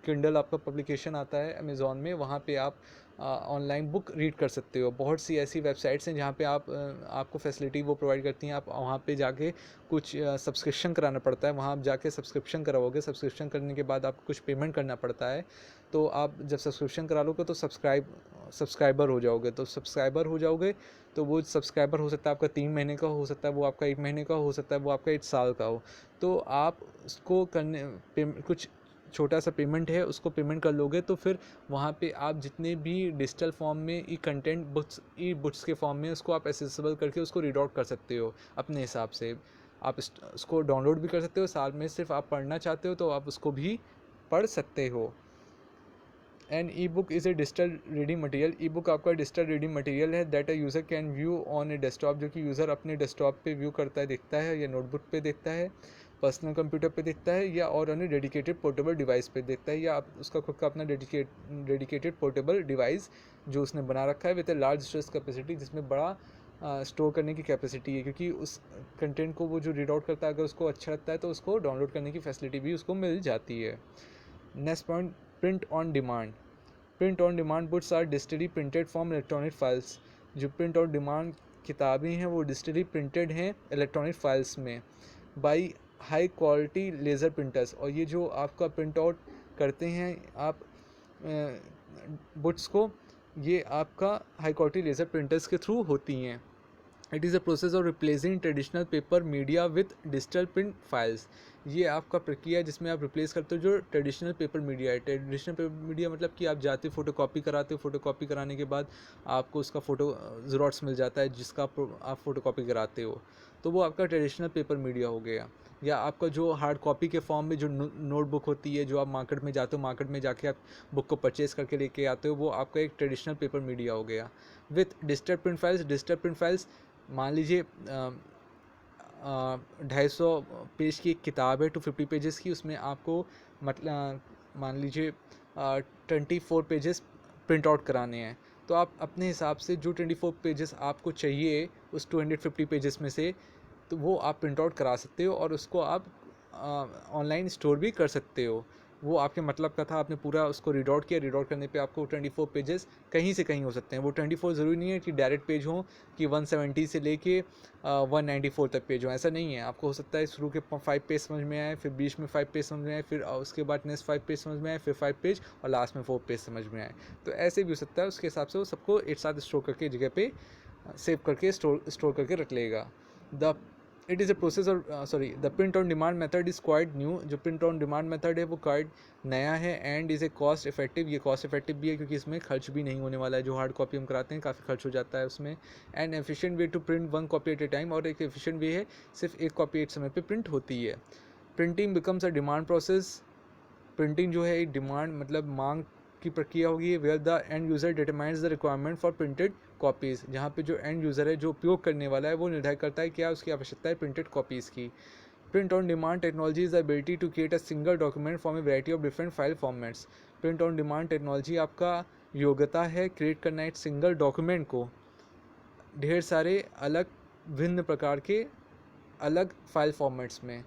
किंडल आपका पब्लिकेशन आता है अमेज़ॉन में, वहाँ पे आप ऑनलाइन बुक रीड कर सकते हो। बहुत सी ऐसी वेबसाइट्स हैं जहाँ पे आपको फैसिलिटी वो प्रोवाइड करती हैं, आप वहाँ पे जाके कुछ सब्सक्रिप्शन कराना पड़ता है, वहाँ आप जाके सब्सक्रिप्शन कराओगे, सब्सक्रिप्शन करने के बाद आपको कुछ पेमेंट करना पड़ता है, तो आप जब सब्सक्रिप्शन करा लोगे तो सब्सक्राइबर हो जाओगे, तो सब्सक्राइबर हो जाओगे तो वो सब्सक्राइबर हो सकता है आपका 3 महीने का, हो सकता है वो आपका 1 महीने का, हो सकता है वो आपका 1 साल का हो। तो आप उसको कुछ छोटा सा पेमेंट है, उसको पेमेंट कर लोगे तो फिर वहाँ पे आप जितने भी डिजिटल फॉर्म में ई बुक्स के फॉर्म में उसको आप एसेसिबल करके उसको रीड आउट कर सकते हो अपने हिसाब से। आप उसको डाउनलोड भी कर सकते हो, साल में सिर्फ आप पढ़ना चाहते हो तो आप उसको भी पढ़ सकते हो। An e book is a digital reading material. E book आपका डिजिटल रीडिंग मटेरियल है that a user can view on a desktop, जो कि यूज़र अपने डेस्कटॉप पे व्यू करता है, देखता है, या नोटबुक पे देखता है, पर्सनल कंप्यूटर पे देखता है, या और अन्य डेडिकेटेड पोर्टेबल डिवाइस पे देखता है, या आप उसका खुद का अपना डेडिकेटेड पोर्टेबल डिवाइस जो उसने बना रखा है with a large storage capacity, जिसमें बड़ा स्टोर करने की कैपेसिटी है, क्योंकि उस कंटेंट को वो जो रीड आउट करता है अगर उसको अच्छा लगता है तो उसको डाउनलोड करने की फैसिलिटी भी उसको मिल जाती है। Next point, print on demand. Print on demand books are digitally printed from electronic files. जो प्रिंट ऑन डिमांड किताबें हैं वो डिजिटली प्रिंटेड हैं इलेक्ट्रॉनिक फाइल्स में by high quality laser printers. और ये जो आपका प्रिंट आउट करते हैं आप बुक्स को, ये आपका हाई क्वालिटी लेज़र प्रिंटर्स के थ्रू होती हैं। It is a process of replacing traditional paper media with digital print files. ये आपका प्रक्रिया है जिसमें आप रिप्लेस करते हो जो ट्रेडिशनल पेपर मीडिया है। ट्रेडिशनल पेपर मीडिया मतलब कि आप जाते हो फ़ोटोकॉपी कराते हो, फ़ोटोकॉपी कराने के बाद आपको उसका फ़ोटो ज़ेरॉक्स मिल जाता है जिसका आप फ़ोटोकॉपी कराते हो, तो वो आपका ट्रेडिशनल पेपर मीडिया हो गया। या आपका जो हार्ड कॉपी के फॉर्म में जो नोटबुक होती है, जो आप मार्केट में जाते हो, मार्केट में जाके आप बुक को परचेज़ करके लेके आते हो, वो आपका एक ट्रेडिशनल पेपर मीडिया हो गया। With digital print files, digital print files मान लीजिए 250 पेज की एक किताब है, 250 पेजेस की, उसमें आपको मतलब मान लीजिए 24 पेजेस प्रिंट आउट कराने हैं, तो आप अपने हिसाब से जो 24 पेजेस आपको चाहिए उस 250 पेजेस में से, तो वो आप प्रिंट आउट करा सकते हो और उसको आप ऑनलाइन स्टोर भी कर सकते हो। वो आपके मतलब का था, आपने पूरा उसको रीड आउट किया, रीड आउट करने पे आपको 24 पेजेस कहीं से कहीं हो सकते हैं। वो 24 ज़रूरी नहीं है कि डायरेक्ट पेज हो, कि 170 से लेके 194 तक पेज हो, ऐसा नहीं है। आपको हो सकता है शुरू के 5 पेज समझ में आए, फिर बीच में 5 पेज समझ में आए, फिर उसके बाद नेक्स्ट 5 पेज समझ में आए, फिर 5 पेज और लास्ट में 4 पेज समझ में आए। तो ऐसे भी हो सकता है, उसके हिसाब से वो सबको एक साथ स्टोर करके जगह पे सेव करके स्टोर करके रख लेगा। The it is a process और the print on demand method is quite new. जो प्रिंट ऑन डिमांड मेथड है वो क्वाइट नया है, and is a cost effective. ये कॉस्ट इफेक्टिव भी है क्योंकि इसमें खर्च भी नहीं होने वाला है। जो हार्ड कॉपी हम कराते हैं काफ़ी खर्च हो जाता है उसमें। And efficient way to print 1 copy at a time, और एक एफिशिएंट वे है, सिर्फ 1 कॉपी एक समय पे प्रिंट होती है। Printing becomes a demand process. Printing जो है एक डिमांड मतलब मांग की प्रक्रिया होगी, where the end user determines the requirement for printed copies. जहाँ पे जो एंड यूज़र है, जो उपयोग करने वाला है, वो निर्धारित करता है क्या उसकी आवश्यकता है प्रिंटेड कॉपीज़ की। Print on demand technology is the ability to create a single document from a variety of different file formats. Print on demand technology आपका योग्यता है क्रिएट करना एक सिंगल डॉक्यूमेंट को ढेर सारे अलग भिन्न प्रकार के अलग फाइल फॉर्मेट्स में।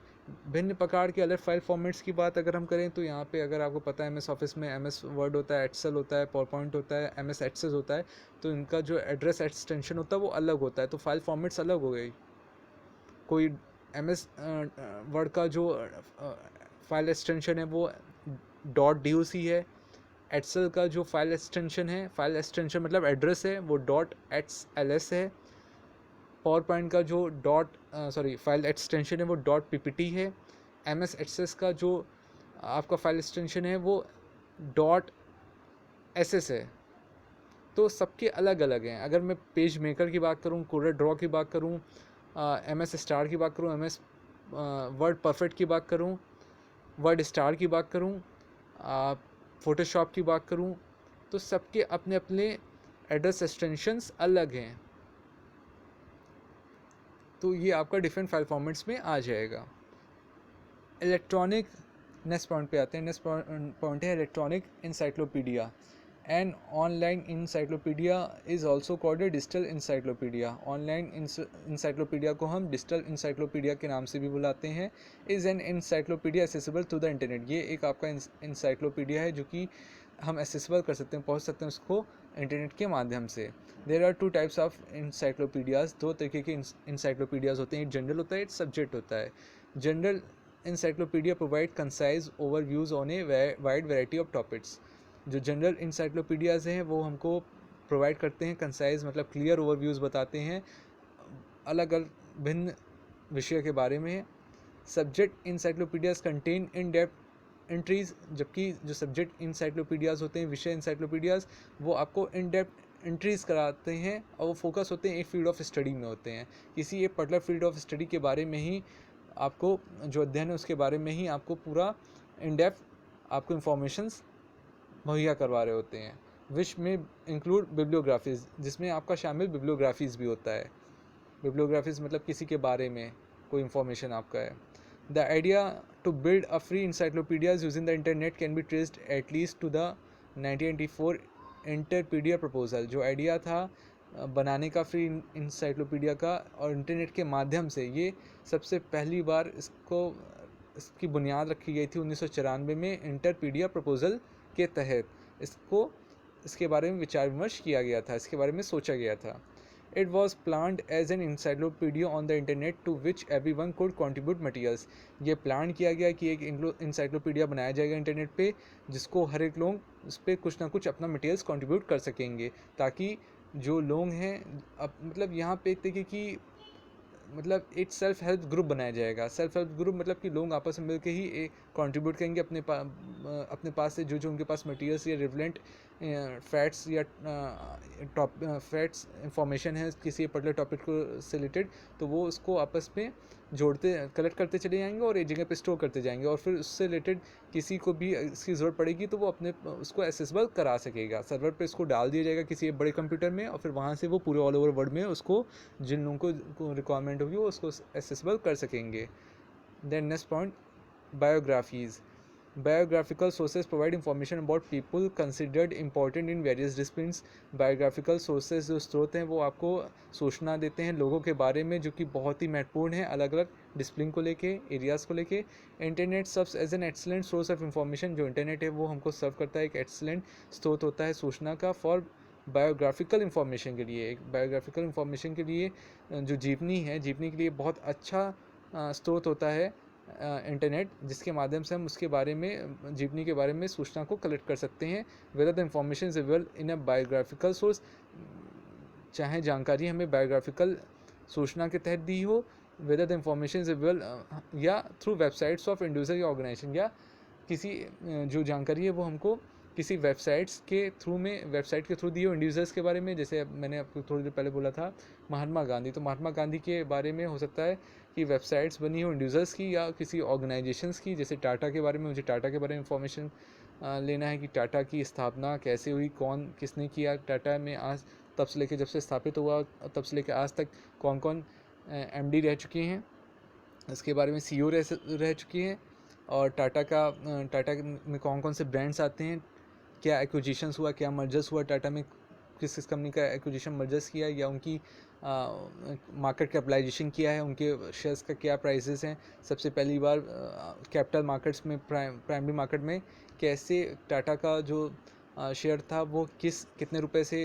भिन्न प्रकार के अलग फाइल फॉर्मेट्स की बात अगर हम करें तो यहाँ पे अगर आपको पता है एमएस ऑफिस में एमएस वर्ड होता है, एक्सेल होता है, पावर पॉइंट होता है, एमएस एक्सेस होता है, तो इनका जो एड्रेस एक्सटेंशन होता है वो अलग होता है, तो फाइल फॉर्मेट्स अलग हो गई। कोई एमएस वर्ड का जो फाइल एक्सटेंशन है वो .doc है। एक्सेल का जो फाइल एक्सटेंशन है, फाइल एक्सटेंशन मतलब एड्रेस है, वो .xls है। पावर पॉइंट का जो फाइल एक्सटेंशन है वो .ppt है। एमएस एक्सेस का जो आपका फाइल एक्सटेंशन है वो .ss है। तो सबके अलग अलग हैं। अगर मैं पेज मेकर की बात करूँ, कोरल ड्रॉ की बात करूँ, MS स्टार की बात करूँ, MS वर्ड परफेक्ट की बात करूँ, वर्ड स्टार की बात करूँ, फ़ोटोशॉप की बात करूँ, तो सबके अपने अपने एड्रेस एक्सटेंशंस अलग हैं। तो ये आपका डिफरेंट फाइल फॉर्मेट्स में आ जाएगा। इलेक्ट्रॉनिक, नेक्स्ट पॉइंट पे आते हैं। नेक्स्ट पॉइंट है electronic encyclopedia. An online encyclopedia is also called a digital encyclopedia. Online encyclopedia को हम डिजिटल इंसाइक्लोपीडिया के नाम से भी बुलाते हैं। Is an encyclopedia accessible through the internet. ये एक आपका इंसाइक्लोपीडिया है जो कि हम एसेसिबल कर सकते हैं, पहुंच सकते हैं उसको इंटरनेट के माध्यम से। There are 2 types of encyclopedias. 2 तरीके के इंसाइक्लोपीडियाज़ होते हैं, एक जनरल होता है, एक सब्जेक्ट होता है। General encyclopedia provide concise overviews on a wide variety of topics। जो जनरल इंसाइक्लोपीडियाज़ हैं वो हमको प्रोवाइड करते हैं कंसाइज, मतलब क्लियर ओवरव्यूज़ बताते हैं अलग अलग भिन्न विषय के बारे में। Subject encyclopedias contain in depth entries. जबकि जो सब्जेक्ट इंसाइक्लोपीडियाज़ होते हैं, विषय इंसाइक्लोपीडियाज़, वो आपको इन डेप्थ एंट्रीज कराते हैं और वो फोकस होते हैं एक फील्ड ऑफ स्टडी में होते हैं। किसी एक पर्टिकुलर फील्ड ऑफ स्टडी के बारे में ही आपको, जो अध्ययन है उसके बारे में ही आपको पूरा इन डेप्थ आपको इंफॉर्मेशंस मुहैया करवा रहे होते हैं। विच में इंक्लूड बिब्लियोग्राफीज़, जिसमें आपका शामिल बिब्लियोग्राफीज़ भी होता है। बिब्लियोग्राफीज़ मतलब किसी के बारे में कोई इंफॉर्मेशन आपका है। The idea to build a free encyclopedias using the internet can be traced at least to the 1994 Interpedia proposal. जो आइडिया था बनाने का फ्री इंसाइक्लोपीडिया का और इंटरनेट के माध्यम से, ये सबसे पहली बार इसकी बुनियाद रखी गई थी 1994 में इंटरपीडिया प्रपोजल के तहत। इसके बारे में विचार विमर्श किया गया था, इसके बारे में सोचा गया था। It was planned as an encyclopedia on the internet to which everyone could contribute materials. ये प्लान किया गया कि एक इंसाइक्लोपीडिया बनाया जाएगा इंटरनेट पे, जिसको हर एक लोग उस पर कुछ ना कुछ अपना मटीरियल्स कॉन्ट्रीब्यूट कर सकेंगे, ताकि जो लोग हैं अब मतलब यहाँ पे एक तरीके की मतलब एक सेल्फ हेल्प ग्रुप बनाया जाएगा। सेल्फ हेल्प ग्रुप मतलब कि लोग आपस में मिलकर ही एक कंट्रीब्यूट करेंगे अपने पास से जो उनके पास मटेरियल्स या रिलेवेंट फैक्ट्स या फैक्ट्स इंफॉर्मेशन है किसी पर्टिकुलर टॉपिक को से रिलेटेड, तो वो उसको आपस में जोड़ते कलेक्ट करते चले जाएंगे और एक जगह पे स्टोर करते जाएंगे, और फिर उससे रिलेटेड किसी को भी इसकी ज़रूरत पड़ेगी तो वो अपने उसको एक्सेसिबल करा सकेगा। सर्वर पे इसको डाल दिया जाएगा किसी एक बड़े कंप्यूटर में, और फिर वहाँ से वो पूरे ऑल ओवर वर्ल्ड में उसको जिन लोगों को रिक्वायरमेंट होगी वो उसको एक्सेसिबल कर सकेंगे। Then next point, biographies. Biographical sources provide information about people considered important in various disciplines। Biographical sources जो स्रोत हैं वो आपको सूचना देते हैं लोगों के बारे में जो कि बहुत ही महत्वपूर्ण है अलग अलग डिसिप्लिन को लेके, एरियाज़ को लेके। Internet serves as an excellent source of information. जो इंटरनेट है वो हमको सर्व करता है एक एक्सीलेंट स्रोत होता है सूचना का फॉर बायोग्राफिकल इंफॉर्मेशन के लिए। एक बायोग्राफिकल इंफॉर्मेशन के लिए जो जीवनी है, जीवनी के लिए बहुत अच्छा स्रोत होता है इंटरनेट, जिसके माध्यम से हम उसके बारे में, जीवनी के बारे में सूचना को कलेक्ट कर सकते हैं। Whether the information is available in a biographical source, चाहे जानकारी हमें बायोग्राफिकल सूचना के तहत दी हो, whether the information is available या थ्रू वेबसाइट्स ऑफ इंडिविजुअल या ऑर्गेनाइजेशन, या किसी जो जानकारी है वो हमको किसी वेबसाइट के थ्रू दी हो इंडिविजुअल्स के बारे में। जैसे मैंने आपको थोड़ी देर पहले बोला था महात्मा गांधी, तो महात्मा गांधी के बारे में हो सकता है कि वेबसाइट्स बनी हो इंडिविजुअल्स की या किसी ऑर्गेनाइजेशंस की। जैसे टाटा के बारे में, मुझे टाटा के बारे में इंफॉर्मेशन लेना है कि टाटा की स्थापना कैसे हुई, कौन किसने किया टाटा में, आज तब से लेकर जब से स्थापित हुआ तब से लेकर आज तक कौन कौन MD रह चुके हैं, इसके बारे में CEO रह चुके हैं, और टाटा में कौन कौन से ब्रांड्स आते हैं, क्या एक्विजिशंस हुआ, क्या मर्जर्स हुआ टाटा में, किस किस कंपनी का एक्विजिशन मर्जर्स किया, या उनकी मार्केट कैपिटलाइजेशन किया है, उनके शेयर्स का क्या प्राइसेस हैं, सबसे पहली बार कैपिटल मार्केट्स में प्राइमरी मार्केट में कैसे टाटा का जो शेयर था वो कितने रुपए से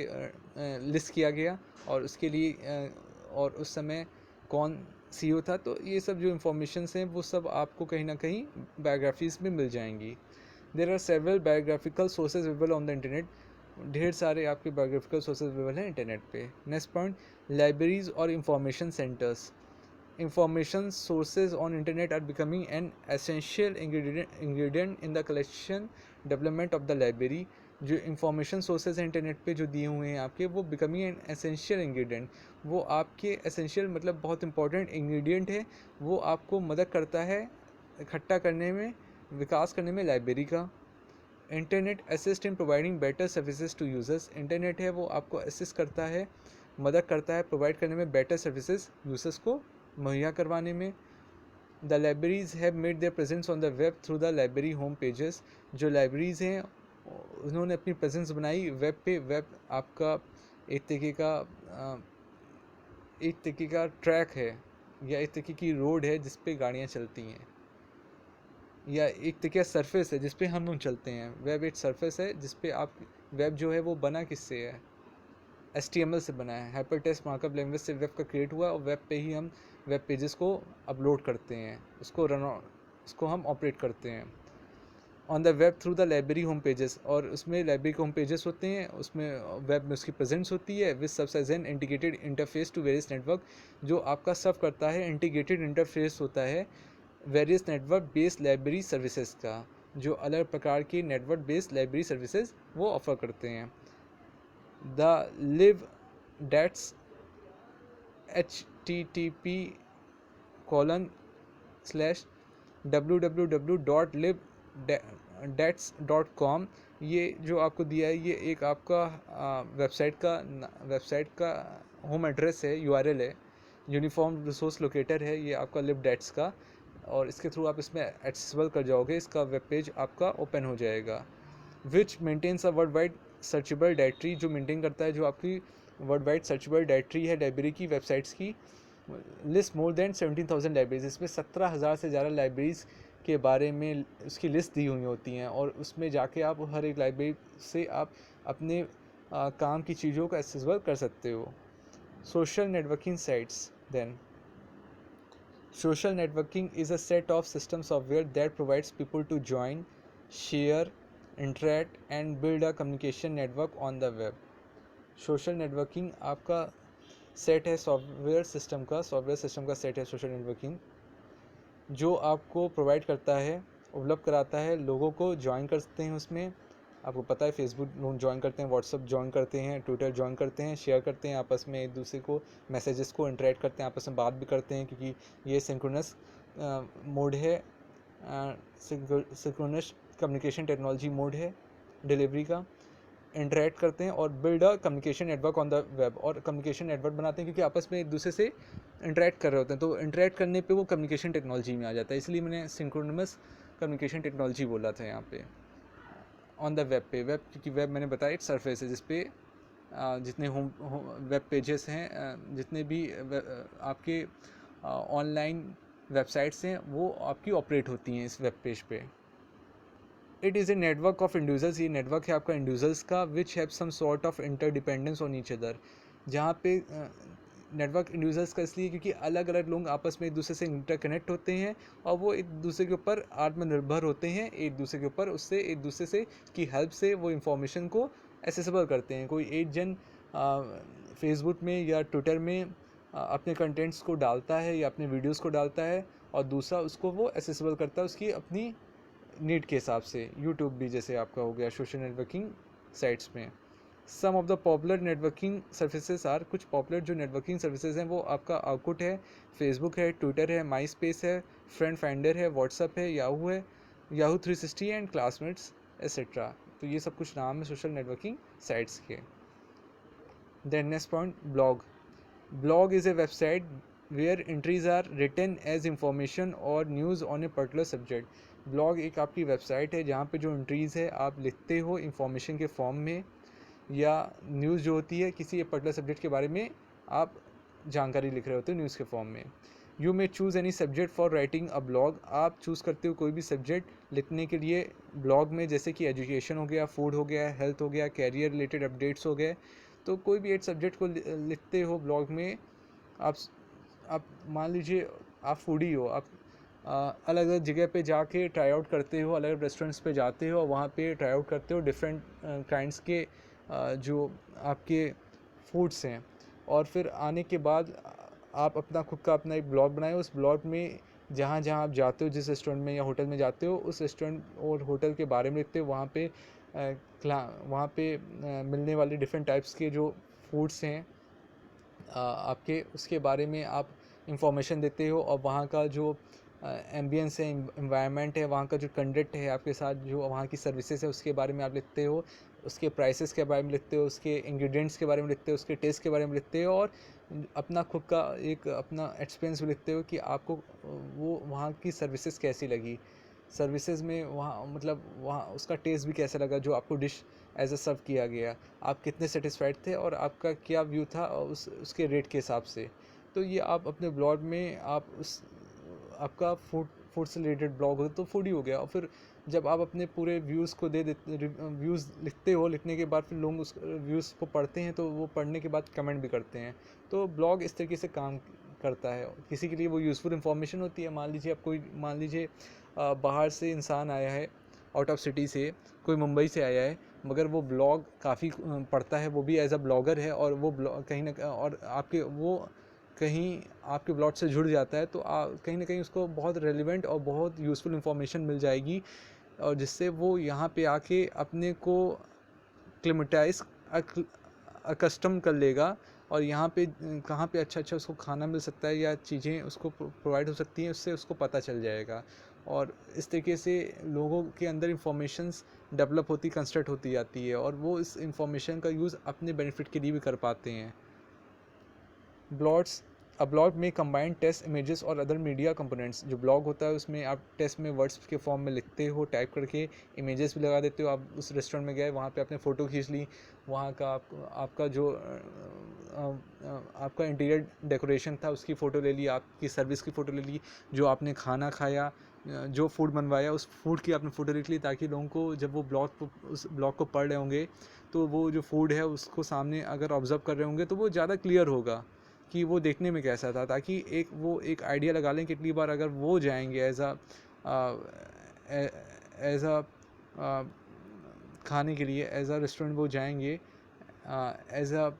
लिस्ट किया गया, और उसके लिए और उस समय कौन CEO था। तो ये सब जो इंफॉर्मेशंस हैं वो सब आपको कहीं ना कहीं बायोग्राफीज़ में मिल जाएंगी। There are several biographical sources available on the internet. ढेर सारे आपके बायोग्राफिकल सोर्सेज अवेलेबल हैं इंटरनेट पे। नेक्स्ट पॉइंट, लाइब्रेरीज और information centres. Information sources on internet are becoming an essential ingredient in the collection development of the library। जो इंफॉर्मेशन सोर्सेज हैं इंटरनेट पे जो दिए हुए हैं आपके, वो बिकमिंग एन एसेंशियल इंग्रेडिएंट, वो आपके एसेंशियल मतलब बहुत इंपॉर्टेंट इंग्रेडिएंट है, वो आपको मदद करता है इकट्ठा करने में, विकास करने में लाइब्रेरी का। Internet assist in providing better services to users, internet है वो आपको असिस्ट करता है, मदद करता है प्रोवाइड करने में बेटर सर्विसेज यूज़र्स को मुहैया करवाने में। The libraries have made their presence on the web through the library home pages, जो लाइब्रेरीज़ हैं उन्होंने अपनी प्रेजेंस बनाई वेब पे। वेब आपका एक तरीके का ट्रैक है या एक तरीके की रोड है जिस पे गाड़ियाँ चलती हैं, या एक तरीके का सरफेस है जिस पे हम लोग चलते हैं। वेब एक सरफेस है जिस पे आप, वेब जो है वो बना किससे है, HTML से बना है, हाइपर टेक्स्ट मार्कअप लैंग्वेज से वेब का क्रिएट हुआ, और वेब पे ही हम वेब पेजेस को अपलोड करते हैं, उसको हम ऑपरेट करते हैं on the web through the library home pages. और उसमें लाइब्रेरी के होम पेजेस होते हैं, उसमें वेब में उसकी प्रेजेंस होती है with serves as an integrated interface to various network, जो आपका सर्व करता है, इंटीग्रेटेड इंटरफेस होता है various network based library services का, जो अलग प्रकार के नेटवर्क बेस्ड लाइब्रेरी सर्विसेज वो ऑफर करते हैं। द लिव डेट्स http://www.libdats.com, ये जो आपको दिया है ये एक आपका वेबसाइट का होम एड्रेस है, URL है, यूनिफॉर्म रिसोर्स लोकेटर है ये आपका libdats का, और इसके थ्रू आप इसमें एक्सेसिबल कर जाओगे, इसका वेब पेज आपका ओपन हो जाएगा। Which maintains a world wide searchable directory, जो मेंटेन करता है जो आपकी वर्ल्ड वाइड सर्चेबल डायरेक्टरी है लाइब्रेरी की वेबसाइट्स की। लिस्ट मोर देन 17,000 लाइब्रेरीज, इसमें 17,000 से ज़्यादा लाइब्रेरीज़ के बारे में उसकी लिस्ट दी हुई होती हैं, और उसमें जाके आप हर एक लाइब्रेरी से आप अपने काम की चीज़ों को एक्सेसिबल कर सकते हो। Social networking sites then, social networking is a set of system software that provides people to join, share, interact and build a communication network on the web. Social networking आपका सेट है सॉफ्टवेयर सिस्टम का सेट है सोशल नेटवर्किंग, जो आपको प्रोवाइड करता है, उपलब्ध कराता है, लोगों को ज्वाइन करते हैं उसमें। आपको पता है फेसबुक लोग ज्वाइन करते हैं, व्हाट्सअप ज्वाइन करते हैं, ट्विटर ज्वाइन करते हैं, शेयर करते हैं आपस में, एक दूसरे को मैसेजेस को इंटरेक्ट करते हैं, आपस में बात भी करते हैं, क्योंकि ये सिंक्रोनस मोड है, सिंक्रोनस कम्युनिकेशन टेक्नोलॉजी मोड है डिलीवरी का। इंटरेक्ट करते हैं और build a communication network on the web, और कम्युनिकेशन नेटवर्क बनाते हैं क्योंकि आपस में एक दूसरे से इंटरेक्ट कर रहे होते हैं, तो इंटरेक्ट करने पे वो कम्युनिकेशन टेक्नोलॉजी में आ जाता है, इसलिए मैंने सिंक्रोनस कम्युनिकेशन टेक्नोलॉजी बोला था यहाँ पे। ऑन द वेब पे, वेब क्योंकि वेब मैंने बताया एक सरफेस है जिस पे जितने होम वेब पेजेस हैं, जितने भी आपके ऑनलाइन वेबसाइट्स हैं वो आपकी ऑपरेट होती हैं इस वेब पेज पे। It is a network of individuals, ये नेटवर्क है आपका इंडिविजुअल्स का, which have some sort of interdependence on each other, जहाँ पे नेटवर्क इंडिविजुअल्स का इसलिए क्योंकि अलग अलग लोग आपस में एक दूसरे से इंटरकनेक्ट होते हैं, और वो एक दूसरे के ऊपर आत्मनिर्भर होते हैं, एक दूसरे के ऊपर उससे एक दूसरे से की हेल्प से वो इंफॉर्मेशन को एक्सेसिबल करते हैं। कोई एक जन फेसबुक में या ट्विटर में अपने कंटेंट्स को डालता है या अपने वीडियोस को डालता है, और दूसरा उसको वो एक्सेसिबल करता है उसकी अपनी नीड के हिसाब से। यूट्यूब भी जैसे आपका हो गया सोशल नेटवर्किंग साइट्स में। Some of the popular networking services are, कुछ पॉपुलर जो नेटवर्किंग सर्विसेज हैं वो आपका आउटपुट है, फेसबुक है, ट्विटर है, माई स्पेस है, फ्रेंड फाइंडर है, व्हाट्सअप है, याहू 360 एंड क्लासमेट्स एट्सेट्रा। तो ये सब कुछ नाम है सोशल नेटवर्किंग साइट्स के। Then next point, blog. Blog is a website where entries are written as information or news on a particular subject. Blog एक आपकी वेबसाइट है जहाँ पे जो एंट्रीज़ है आप लिखते हो इंफॉर्मेशन के फॉर्म में, या न्यूज़ जो होती है किसी एक पर्टिकुलर सब्जेक्ट के बारे में आप जानकारी लिख रहे होते हो न्यूज़ के फॉर्म में। You may choose any subject for writing a blog, आप चूज़ करते हो कोई भी सब्जेक्ट लिखने के लिए ब्लॉग में, जैसे कि एजुकेशन हो गया, फूड हो गया, हेल्थ हो गया, कैरियर रिलेटेड अपडेट्स हो गए। तो कोई भी एक सब्जेक्ट को लिखते हो ब्लॉग में। आप मान लीजिए आप फूडी हो, आप अलग अलग जगह पे जाके ट्राई आउट करते हो, अलग अलग रेस्टोरेंट्स पे जाते हो और वहाँ पे ट्राई आउट करते हो डिफरेंट काइंड्स के जो आपके फूड्स हैं, और फिर आने के बाद आप अपना खुद का अपना एक ब्लॉग बनाए। उस ब्लॉग में जहाँ जहाँ आप जाते हो, जिस रेस्टोरेंट में या होटल में जाते हो, उस रेस्टोरेंट और होटल के बारे में लिखते हो, वहाँ पे वहाँ पे मिलने वाले डिफरेंट टाइप्स के जो फूड्स हैं आपके, उसके बारे में आप इंफॉर्मेशन देते हो, और वहाँ का जो एम्बियंस है, इन्वायरमेंट है, वहाँ का जो कंडक्ट है आपके साथ, जो वहाँ की सर्विसेज है उसके बारे में आप लिखते हो, उसके प्राइसेस के बारे में लिखते हो, उसके इंग्रेडिएंट्स के बारे में लिखते हो, उसके टेस्ट के बारे में लिखते हो, और अपना खुद का एक अपना एक्सपीरियंस भी लिखते हो कि आपको वो वहाँ की सर्विसेज कैसी लगी, सर्विसेज में वहाँ मतलब वहाँ उसका टेस्ट भी कैसा लगा जो आपको डिश एज अ सर्व किया गया, आप कितने सेटिस्फाइड थे और आपका क्या व्यू था उसके रेट के हिसाब से। तो ये आप अपने ब्लॉग में आप उस आपका फूड फूड से रिलेटेड ब्लॉग हो तो फूड ही हो गया। और फिर जब आप अपने पूरे व्यूज़ को दे देते, व्यूज़ लिखते हो, लिखने के बाद फिर लोग उस व्यूज़ को पढ़ते हैं, तो वो पढ़ने के बाद कमेंट भी करते हैं। तो ब्लॉग इस तरीके से काम करता है, किसी के लिए वो यूज़फुल इन्फॉर्मेशन होती है। मान लीजिए बाहर से इंसान आया है, आउट ऑफ सिटी से, कोई मुंबई से आया है, मगर वो ब्लॉग काफ़ी पढ़ता है, वो भी एज अ ब्लॉगर है, और वो ब्लॉग कहीं ना और आपके वो कहीं आपके ब्लॉग से जुड़ जाता है, तो कहीं ना कहीं उसको बहुत रेलिवेंट और बहुत यूज़फुल इन्फॉर्मेशन मिल जाएगी, और जिससे वो यहाँ पे आके अपने को क्लिमेटाइज अकस्टम कर लेगा, और यहाँ पे कहाँ पे अच्छा अच्छा उसको खाना मिल सकता है या चीज़ें उसको प्रोवाइड हो सकती हैं, उससे उसको पता चल जाएगा। और इस तरीके से लोगों के अंदर इंफॉर्मेशंस डेवलप होती, कंस्ट्रक्ट होती जाती है, और वो इस इंफॉर्मेशन का यूज़ अपने बेनिफिट के लिए भी कर पाते हैं। ब्लॉग्स अ ब्लॉग में कंबाइंड टेक्स्ट, इमेजेस और अदर मीडिया कंपोनेंट्स। जो ब्लॉग होता है उसमें आप टेक्स्ट में वर्ड्स के फॉर्म में लिखते हो, टाइप करके इमेजेस भी लगा देते हो। आप उस रेस्टोरेंट में गए, वहाँ पे आपने फ़ोटो खींच ली, वहाँ का आपका जो आपका इंटीरियर डेकोरेशन था उसकी फ़ोटो ले ली, आपकी सर्विस की फ़ोटो ले ली, जो आपने खाना खाया, जो फूड बनवाया उस फूड की आपने फ़ोटो लिख ली, ताकि लोगों को जब वो उस ब्लॉग को पढ़ रहे होंगे तो वो जो फूड है उसको सामने अगर ऑब्ज़र्व कर रहे होंगे तो वो ज़्यादा क्लियर होगा कि वो देखने में कैसा था, ताकि वो एक आइडिया लगा लें। कितनी बार अगर वो जाएंगे एज अ खाने के लिए, एज अ रेस्टोरेंट वो जाएंगे एज अ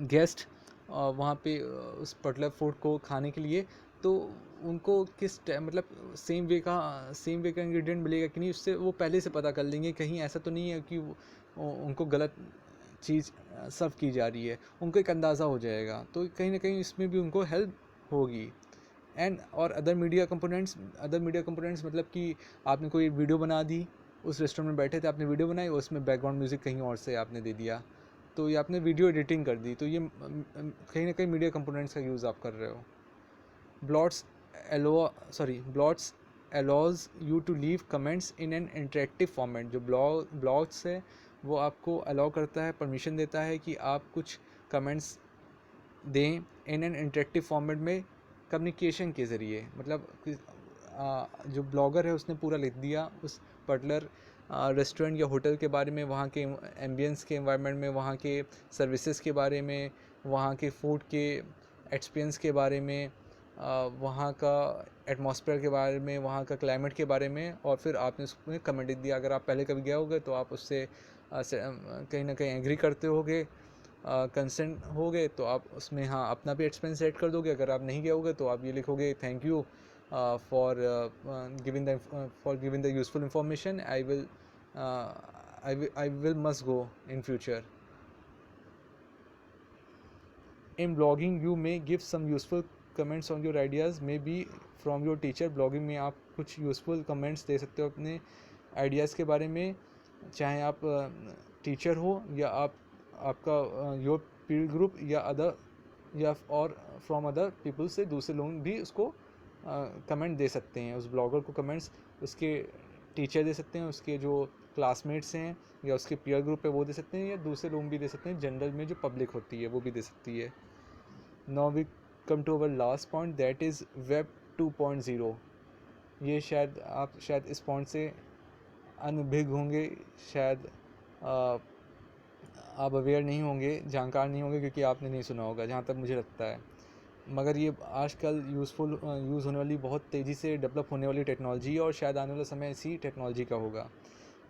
गेस्ट वहाँ पे उस पर्टिकुलर फूड को खाने के लिए, तो उनको मतलब सेम वे का इंग्रेडिएंट मिलेगा कि नहीं, उससे वो पहले से पता कर लेंगे। कहीं ऐसा तो नहीं है कि उनको गलत चीज़ सर्व की जा रही है, उनको एक अंदाज़ा हो जाएगा, तो कहीं ना कहीं इसमें भी उनको हेल्प होगी। एंड और अदर मीडिया कंपोनेंट्स मतलब कि आपने कोई वीडियो बना दी, उस रेस्टोरेंट में बैठे थे, आपने वीडियो बनाई, उसमें बैकग्राउंड म्यूज़िक कहीं और से आपने दे दिया, तो ये आपने वीडियो एडिटिंग कर दी, तो ये कहीं ना कहीं मीडिया कंपोनेंट्स का यूज़ आप कर रहे हो। Blots blots allows you to leave comments in an interactive format। जो ब्लॉग्स है वो आपको अलाउ करता है, परमिशन देता है कि आप कुछ कमेंट्स दें इन एन इंटरेक्टिव फॉर्मेट में, कम्युनिकेशन के ज़रिए। मतलब जो ब्लॉगर है उसने पूरा लिख दिया उस पर्टिकुलर रेस्टोरेंट या होटल के बारे में, वहाँ के एम्बियंस के एनवायरनमेंट में, वहाँ के सर्विसेज के बारे में, वहाँ के फूड के एक्सपीरियंस के बारे में, वहाँ का एटमॉस्फेयर के बारे में, वहाँ का क्लाइमेट के बारे में, और फिर आपने उसमें कमेंट लिख दिया। अगर आप पहले कभी गए होगे तो आप उससे कहीं ना कहीं एग्री करते होगे, कंसेंट हो गए, तो आप उसमें हाँ अपना भी एक्सपेंस ऐड कर दोगे। अगर आप नहीं गए होगे तो आप ये लिखोगे, thank you for giving the useful information, I will must go in future. In blogging you may give some useful comments on your ideas may be from your teacher. Blogging में आप कुछ यूज़फुल कमेंट्स दे सकते हो अपने आइडियाज़ के बारे में, चाहे आप टीचर हो या आपका योर पीर ग्रुप या और फ्रॉम अदर पीपल से दूसरे लोग भी उसको कमेंट दे सकते हैं। उस ब्लॉगर को कमेंट्स उसके टीचर दे सकते हैं, उसके जो क्लासमेट्स हैं या उसके पीयर ग्रुप है वो दे सकते हैं, या दूसरे लोग भी दे सकते हैं, जनरल में जो पब्लिक होती है वो भी दे सकती है। Now we come to our last point, that is web 2.0। ये शायद इस पॉइंट से अनभिज्ञ होंगे, शायद आप अवेयर नहीं होंगे, जानकार नहीं होंगे, क्योंकि आपने नहीं सुना होगा जहाँ तक मुझे लगता है। मगर ये आजकल यूज़ होने वाली, बहुत तेज़ी से डेवलप होने वाली टेक्नोलॉजी है, और शायद आने वाला समय इसी टेक्नोलॉजी का होगा।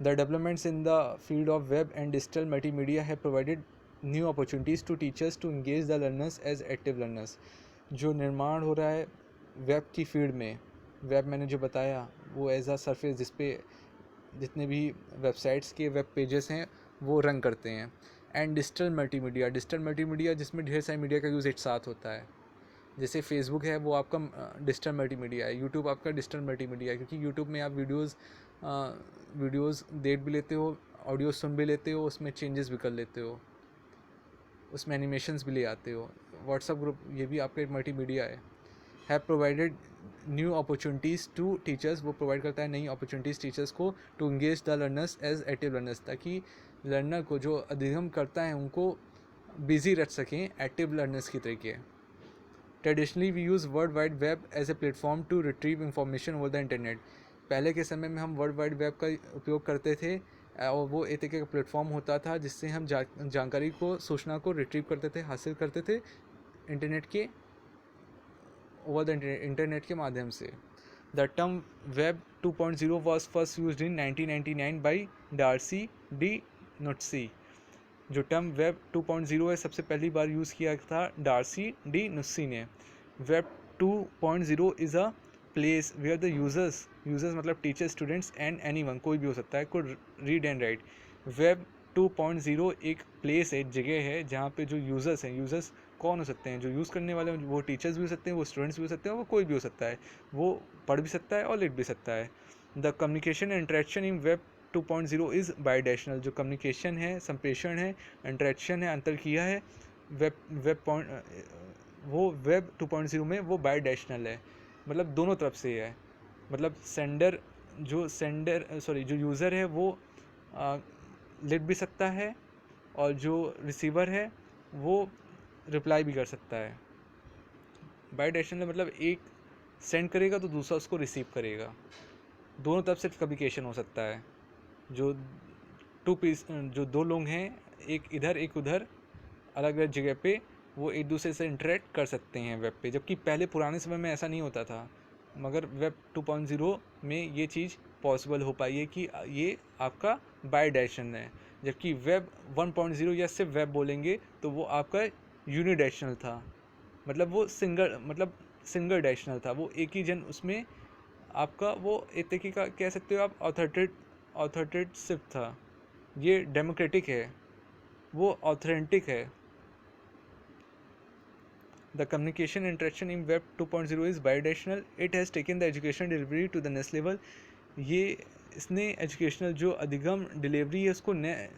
The developments in the field of web and digital multimedia have provided new opportunities to teachers to engage the learners as active learners. जो निर्माण हो रहा है वेब की फील्ड में, वेब मैंने जो बताया वो एज अ सरफेस जिस पे जितने भी वेबसाइट्स के वेब पेजेस हैं वो रन करते हैं। एंड डिजिटल मल्टीमीडिया जिसमें ढेर सारी मीडिया का यूज़ एक साथ होता है। जैसे फेसबुक है वो आपका डिजिटल मल्टीमीडिया है, यूट्यूब आपका डिजिटल मल्टीमीडिया है, क्योंकि यूट्यूब में आप वीडियोज़ देख भी लेते हो, ऑडियो सुन भी लेते हो, उसमें चेंजेस भी कर लेते हो, उसमें एनिमेशंस भी ले आते हो। व्हाट्सएप ग्रुप ये भी आपका एक मल्टीमीडिया है provided new opportunities to teachers, वो प्रोवाइड करता है नई अपॉर्चुनिटीज़ टीचर्स को to engage the learners as active learners, ताकि लर्नर को जो अधिगम करता है उनको बिजी रख सकें एक्टिव लर्नर्स की तरीके। Traditionally we use world wide web as a platform to retrieve information over the internet. पहले के समय में हम वर्ल्ड वाइड वेब का उपयोग करते थे और वो एक तरीके का प्लेटफॉर्म होता था जिससे हम जानकारी को, सूचना को रिट्रीव करते थे, हासिल करते थे इंटरनेट के ओवर द इंटरनेट के माध्यम से। The term web 2.0 was first use in 1999 by Darcy DiNucci. जो टर्म वेब 2.0 है सबसे पहली बार यूज़ किया था डार्सी डी नुस्सी ने। Web 2.0 is a place where the users मतलब टीचर, स्टूडेंट्स एंड एनीवन, कोई भी हो सकता है, could read and write. Web 2.0 एक प्लेस है, एक जगह है जहाँ पे जो यूज़र्स हैं, यूज़र्स कौन हो सकते हैं, जो यूज़ करने वाले हैं वो टीचर्स भी हो सकते हैं, वो स्टूडेंट्स भी हो सकते हैं, वो कोई भी हो सकता है, वो पढ़ भी सकता है और लिख भी सकता है। The communication and interaction in web 2.0 is bidirectional. जो कम्युनिकेशन है, संप्रेषण है, इंटरेक्शन है, अंतर किया है वो वेब 2.0 में वो बाईडायरेक्शनल है, मतलब दोनों तरफ से है। मतलब जो यूज़र है वो लिख भी सकता है और जो रिसीवर है वो रिप्लाई भी कर सकता है। बाईडायरेक्शनल मतलब एक सेंड करेगा तो दूसरा उसको रिसीव करेगा, दोनों तरफ से कम्युनिकेशन हो सकता है। जो दो लोग हैं, एक इधर एक उधर, अलग अलग जगह पे, वो एक दूसरे से इंटरेक्ट कर सकते हैं वेब पे, जबकि पहले पुराने समय में ऐसा नहीं होता था। मगर वेब 2.0 में ये चीज़ पॉसिबल हो पाई है कि ये आपका बाई डायरेक्शनल है। जबकि वेब 1.0 या सिर्फ वेब बोलेंगे तो वो आपका यूनिडायरेक्शनल था, मतलब वो सिंगल डायरेक्शनल था, वो एक ही जन उसमें आपका वो एक तरीके का कह सकते हो आप ऑथोरिटेटिव था। ये डेमोक्रेटिक है, वो ऑथेंटिक है। The communication interaction in web 2.0 is bidirectional. It has taken the education delivery to the next level. इसने एजुकेशनल जो अधिगम डिलीवरी है उसको नए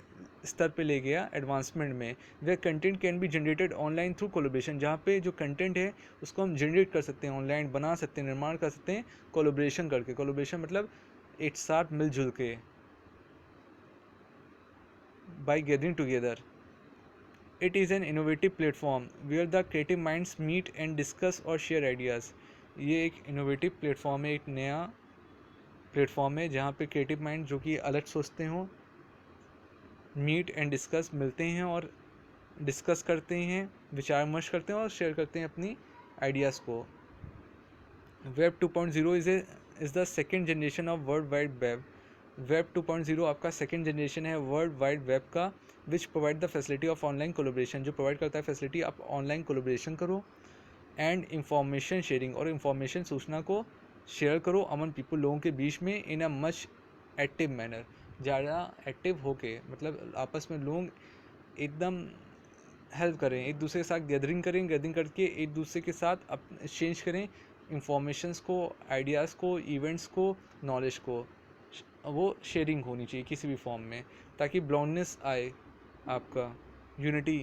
स्तर पे ले गया एडवांसमेंट में। Way content can be generated online through collaboration, जहाँ पे जो कंटेंट है उसको हम जनरेट कर सकते हैं, ऑनलाइन बना सकते हैं, निर्माण कर सकते हैं कोलोब्रेशन करके। कोलोब्रेशन मतलब एक साथ मिलजुल के, by gathering together. It is an innovative platform where the creative minds meet and discuss और share ideas। ये एक इनोवेटिव प्लेटफॉर्म है, एक नया प्लेटफॉर्म है जहाँ पे क्रिएटिव माइंड जो कि अलग सोचते हों, मीट एंड डिस्कस मिलते हैं और डिस्कस करते हैं, विचार विमर्श करते हैं और शेयर करते हैं अपनी आइडियाज़ को। Web 2.0 is the second generation of world wide web. Web 2.0 आपका सेकेंड जनरेशन है वर्ल्ड वाइड वेब का, which provide the facility of online collaboration, जो प्रोवाइड करता है फैसिलिटी आप ऑनलाइन कोलोब्रेशन करो, एंड इंफॉर्मेशन शेयरिंग, और इंफॉर्मेशन सूचना को शेयर करो अमन पीपल, लोगों के बीच में, इन अ मच एक्टिव मैनर, ज़्यादा एक्टिव होके, मतलब आपस में लोग एकदम हेल्प करें, एक दूसरे के साथ गैदरिंग करके एक दूसरे के साथ एक्सचेंज करें इंफॉर्मेशंस को, आइडियाज़ को, इवेंट्स को, नॉलेज को, वो शेयरिंग होनी चाहिए किसी भी फॉर्म में, ताकि ब्लॉन्डनेस आए, आपका यूनिटी,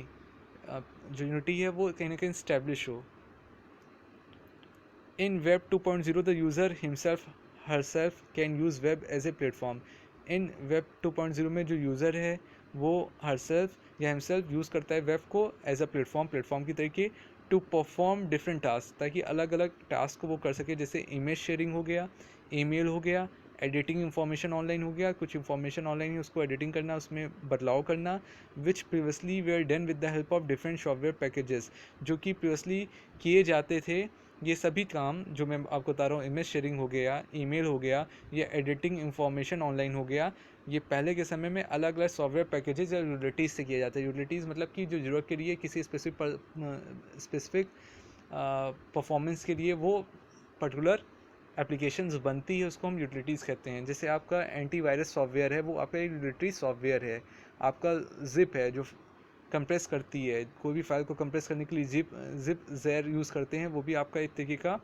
जो यूनिटी है वो कहीं ना कहीं स्टैब्लिश हो। In web 2.0 the user himself herself can use web as a platform. In web 2.0 में जो यूज़र है वो हरसेल्फ या हिमसेल्फ यूज़ करता है वेब को एज अ प्लेटफॉर्म की तरीके, टू परफॉर्म डिफरेंट टास्क, ताकि अलग अलग टास्क को वो कर सके। जैसे इमेज शेयरिंग हो गया, ईमेल हो गया, एडिटिंग इंफॉर्मेशन ऑनलाइन हो गया, कुछ इंफॉर्मेशन ऑनलाइन है उसको एडिटिंग करना, उसमें बदलाव करना, which previously we are done with the help of different software packages, जो कि प्रीवियसली किए जाते थे। ये सभी काम जो मैं आपको बता रहा हूँ, इमेज शेयरिंग हो गया, ईमेल हो गया, या एडिटिंग इंफॉर्मेशन ऑनलाइन हो गया, ये पहले के समय में अलग अलग सॉफ्टवेयर पैकेजेस या यूटिलिटीज़ से किया जाता है। यूटिलिटीज़ मतलब कि जो ज़रूरत के लिए किसी स्पेसिफिक परफॉर्मेंस के लिए वो पर्टिकुलर एप्लीकेशंस बनती है उसको हम यूटिलिटीज़ कहते हैं। जैसे आपका एंटीवायरस सॉफ्टवेयर है, वो आपका एक यूटिलिटी सॉफ्टवेयर है। आपका ज़िप है जो कंप्रेस करती है, कोई भी फाइल को कंप्रेस करने के लिए ज़िप ज़ेर यूज़ करते हैं, वो भी आपका एक तरीके का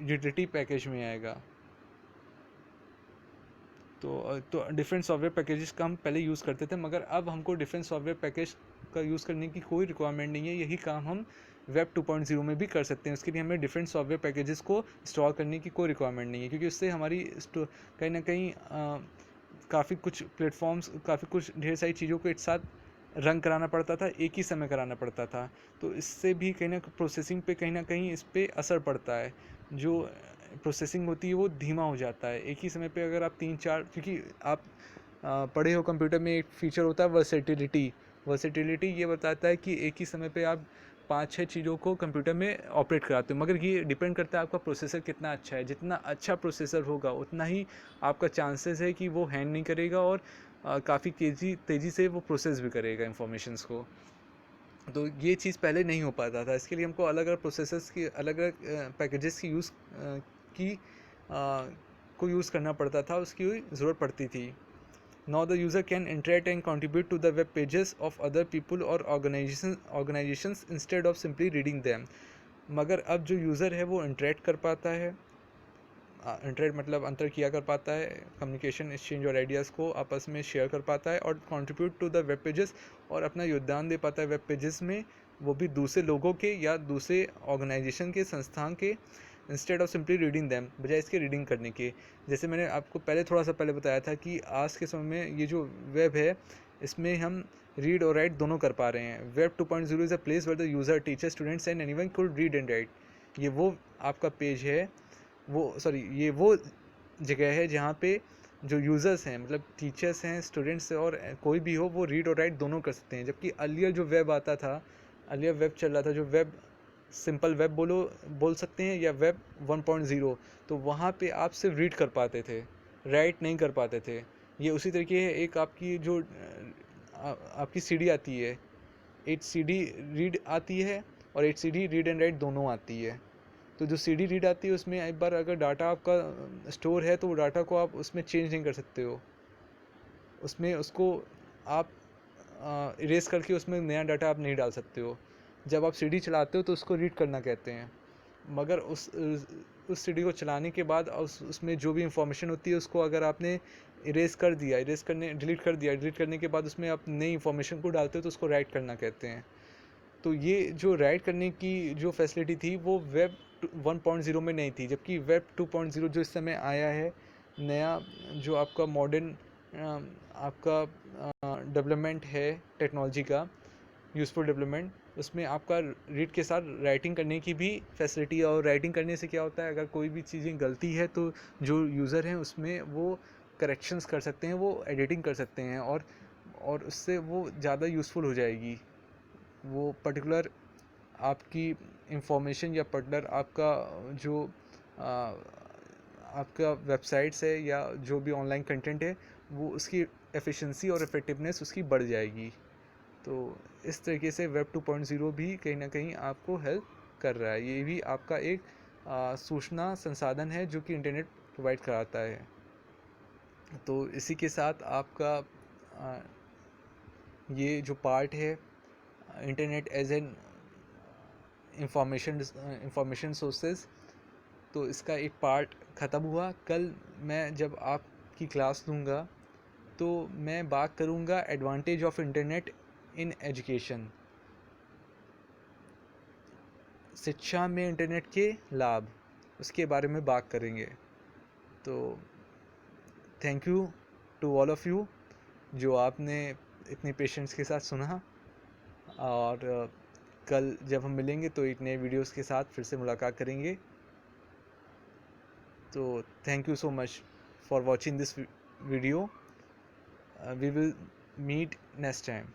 यूटिलिटी पैकेज में आएगा। तो डिफरेंट सॉफ्टवेयर पैकेजेस का हम पहले यूज़ करते थे, मगर अब हमको डिफरेंट सॉफ्टवेयर पैकेज का यूज़ करने की कोई रिक्वायरमेंट नहीं है। यही काम हम वेब 2.0 में भी कर सकते हैं। उसके लिए हमें डिफरेंट सॉफ्टवेयर पैकेजेस को इंस्टॉल करने की कोई रिक्वायरमेंट नहीं है, क्योंकि उससे हमारी कहीं ना कहीं काफ़ी कुछ प्लेटफॉर्म्स, काफ़ी कुछ ढेर सारी चीज़ों को एक साथ रन कराना पड़ता था, एक ही समय कराना पड़ता था। तो इससे भी कहीं ना प्रोसेसिंग पे कहीं ना कहीं इस पर असर पड़ता है। जो प्रोसेसिंग होती है वो धीमा हो जाता है। एक ही समय पे अगर आप 3-4, क्योंकि आप पढ़े हो कंप्यूटर में एक फीचर होता है वर्सेटिलिटी। वर्सेटिलिटी ये बताता है कि एक ही समय पे आप 5-6 चीज़ों को कंप्यूटर में ऑपरेट कराते हो, मगर ये डिपेंड करता है आपका प्रोसेसर कितना अच्छा है। जितना अच्छा प्रोसेसर होगा उतना ही आपका चांसेस है कि वो हैंग नहीं करेगा और काफ़ी तेज़ी से वो प्रोसेस भी करेगा इंफॉर्मेशंस को। तो ये चीज़ पहले नहीं हो पाता था। इसके लिए हमको अलग अलग प्रोसेसर्स की, अलग अलग पैकेजेस की की को यूज़ करना पड़ता था, उसकी ज़रूरत पड़ती थी। Now the user can interact and contribute to the web pages of other people or organizations instead of simply reading them. मगर अब जो यूज़र है वो इंटरेक्ट कर पाता है, इंटरेक्ट मतलब अंतर किया कर पाता है, कम्युनिकेशन एक्सचेंज और आइडियाज़ को आपस में शेयर कर पाता है और contribute to the web pages, और अपना योगदान दे पाता है वेब पेजेस में, वो भी दूसरे लोगों के या दूसरे ऑर्गेनाइजेशन के, संस्थान के, instead of simply reading them, बजाय इसके रीडिंग करने के। जैसे मैंने आपको थोड़ा सा पहले बताया था कि आज के समय में ये जो वेब है, इसमें हम रीड और राइट दोनों कर पा रहे हैं। Web 2.0 is a place where the user, teacher, students and anyone could read and write. ये वो आपका पेज है, ये वो जगह है जहाँ पे जो यूज़र्स हैं, मतलब टीचर्स हैं, स्टूडेंट्स हैं, और कोई भी हो, वो रीड और राइट दोनों कर सकते हैं। जबकि अर्लियर जो वेब आता था, अर्लियर वेब चल रहा था, जो वेब सिंपल वेब बोल सकते हैं, या वेब 1.0, तो वहाँ पे आप सिर्फ रीड कर पाते थे, राइट नहीं कर पाते थे। ये उसी तरीके है, एक आपकी जो आपकी सीडी आती है, 8 सीडी रीड आती है और 8 सीडी रीड एंड राइट दोनों आती है। तो जो सीडी रीड आती है उसमें एक बार अगर डाटा आपका स्टोर है, तो वो डाटा को आप उसमें चेंज नहीं कर सकते हो, उसमें उसको आप इरेज करके उसमें नया डाटा आप नहीं डाल सकते हो। जब आप सीडी चलाते हो तो उसको रीड करना कहते हैं, मगर उस सीडी को चलाने के बाद उसमें जो भी इंफॉर्मेशन होती है उसको अगर आपने डिलीट करने के बाद उसमें आप नई इंफॉर्मेशन को डालते हो तो उसको राइट करना कहते हैं। तो ये जो राइट करने की जो फैसिलिटी थी वो वेब 1.0 में नहीं थी, जबकि वेब 2.0 जो इस समय आया है नया, जो आपका मॉडर्न आपका डेवलपमेंट है टेक्नोलॉजी का, यूज़फुल डेवलपमेंट, उसमें आपका रीड के साथ राइटिंग करने की भी फैसिलिटी है। और राइटिंग करने से क्या होता है, अगर कोई भी चीज़ें गलती है तो जो यूज़र हैं उसमें वो करेक्शंस कर सकते हैं, वो एडिटिंग कर सकते हैं, और उससे वो ज़्यादा यूज़फुल हो जाएगी। वो पर्टिकुलर आपकी इंफॉर्मेशन या पर्टिकुलर आपका जो आपका वेबसाइट्स है या जो भी ऑनलाइन कंटेंट है, वो उसकी एफिशिएंसी और इफ़ेक्टिवनेस उसकी बढ़ जाएगी। तो इस तरीके से वेब 2.0 भी कहीं ना कहीं आपको हेल्प कर रहा है। ये भी आपका एक सूचना संसाधन है जो कि इंटरनेट प्रोवाइड कराता है। तो इसी के साथ आपका ये जो पार्ट है internet as an information sources, तो इसका एक पार्ट ख़त्म हुआ। कल मैं जब आपकी क्लास लूँगा तो मैं बात करूँगा advantage of internet in education, शिक्षा में इंटरनेट के लाभ, उसके बारे में बात करेंगे। तो thank you to all of you जो आपने इतनी पेशेंस के साथ सुना, और कल जब हम मिलेंगे तो एक नए वीडियोस के साथ फिर से मुलाकात करेंगे। तो thank you so much for watching this video. We will meet next time.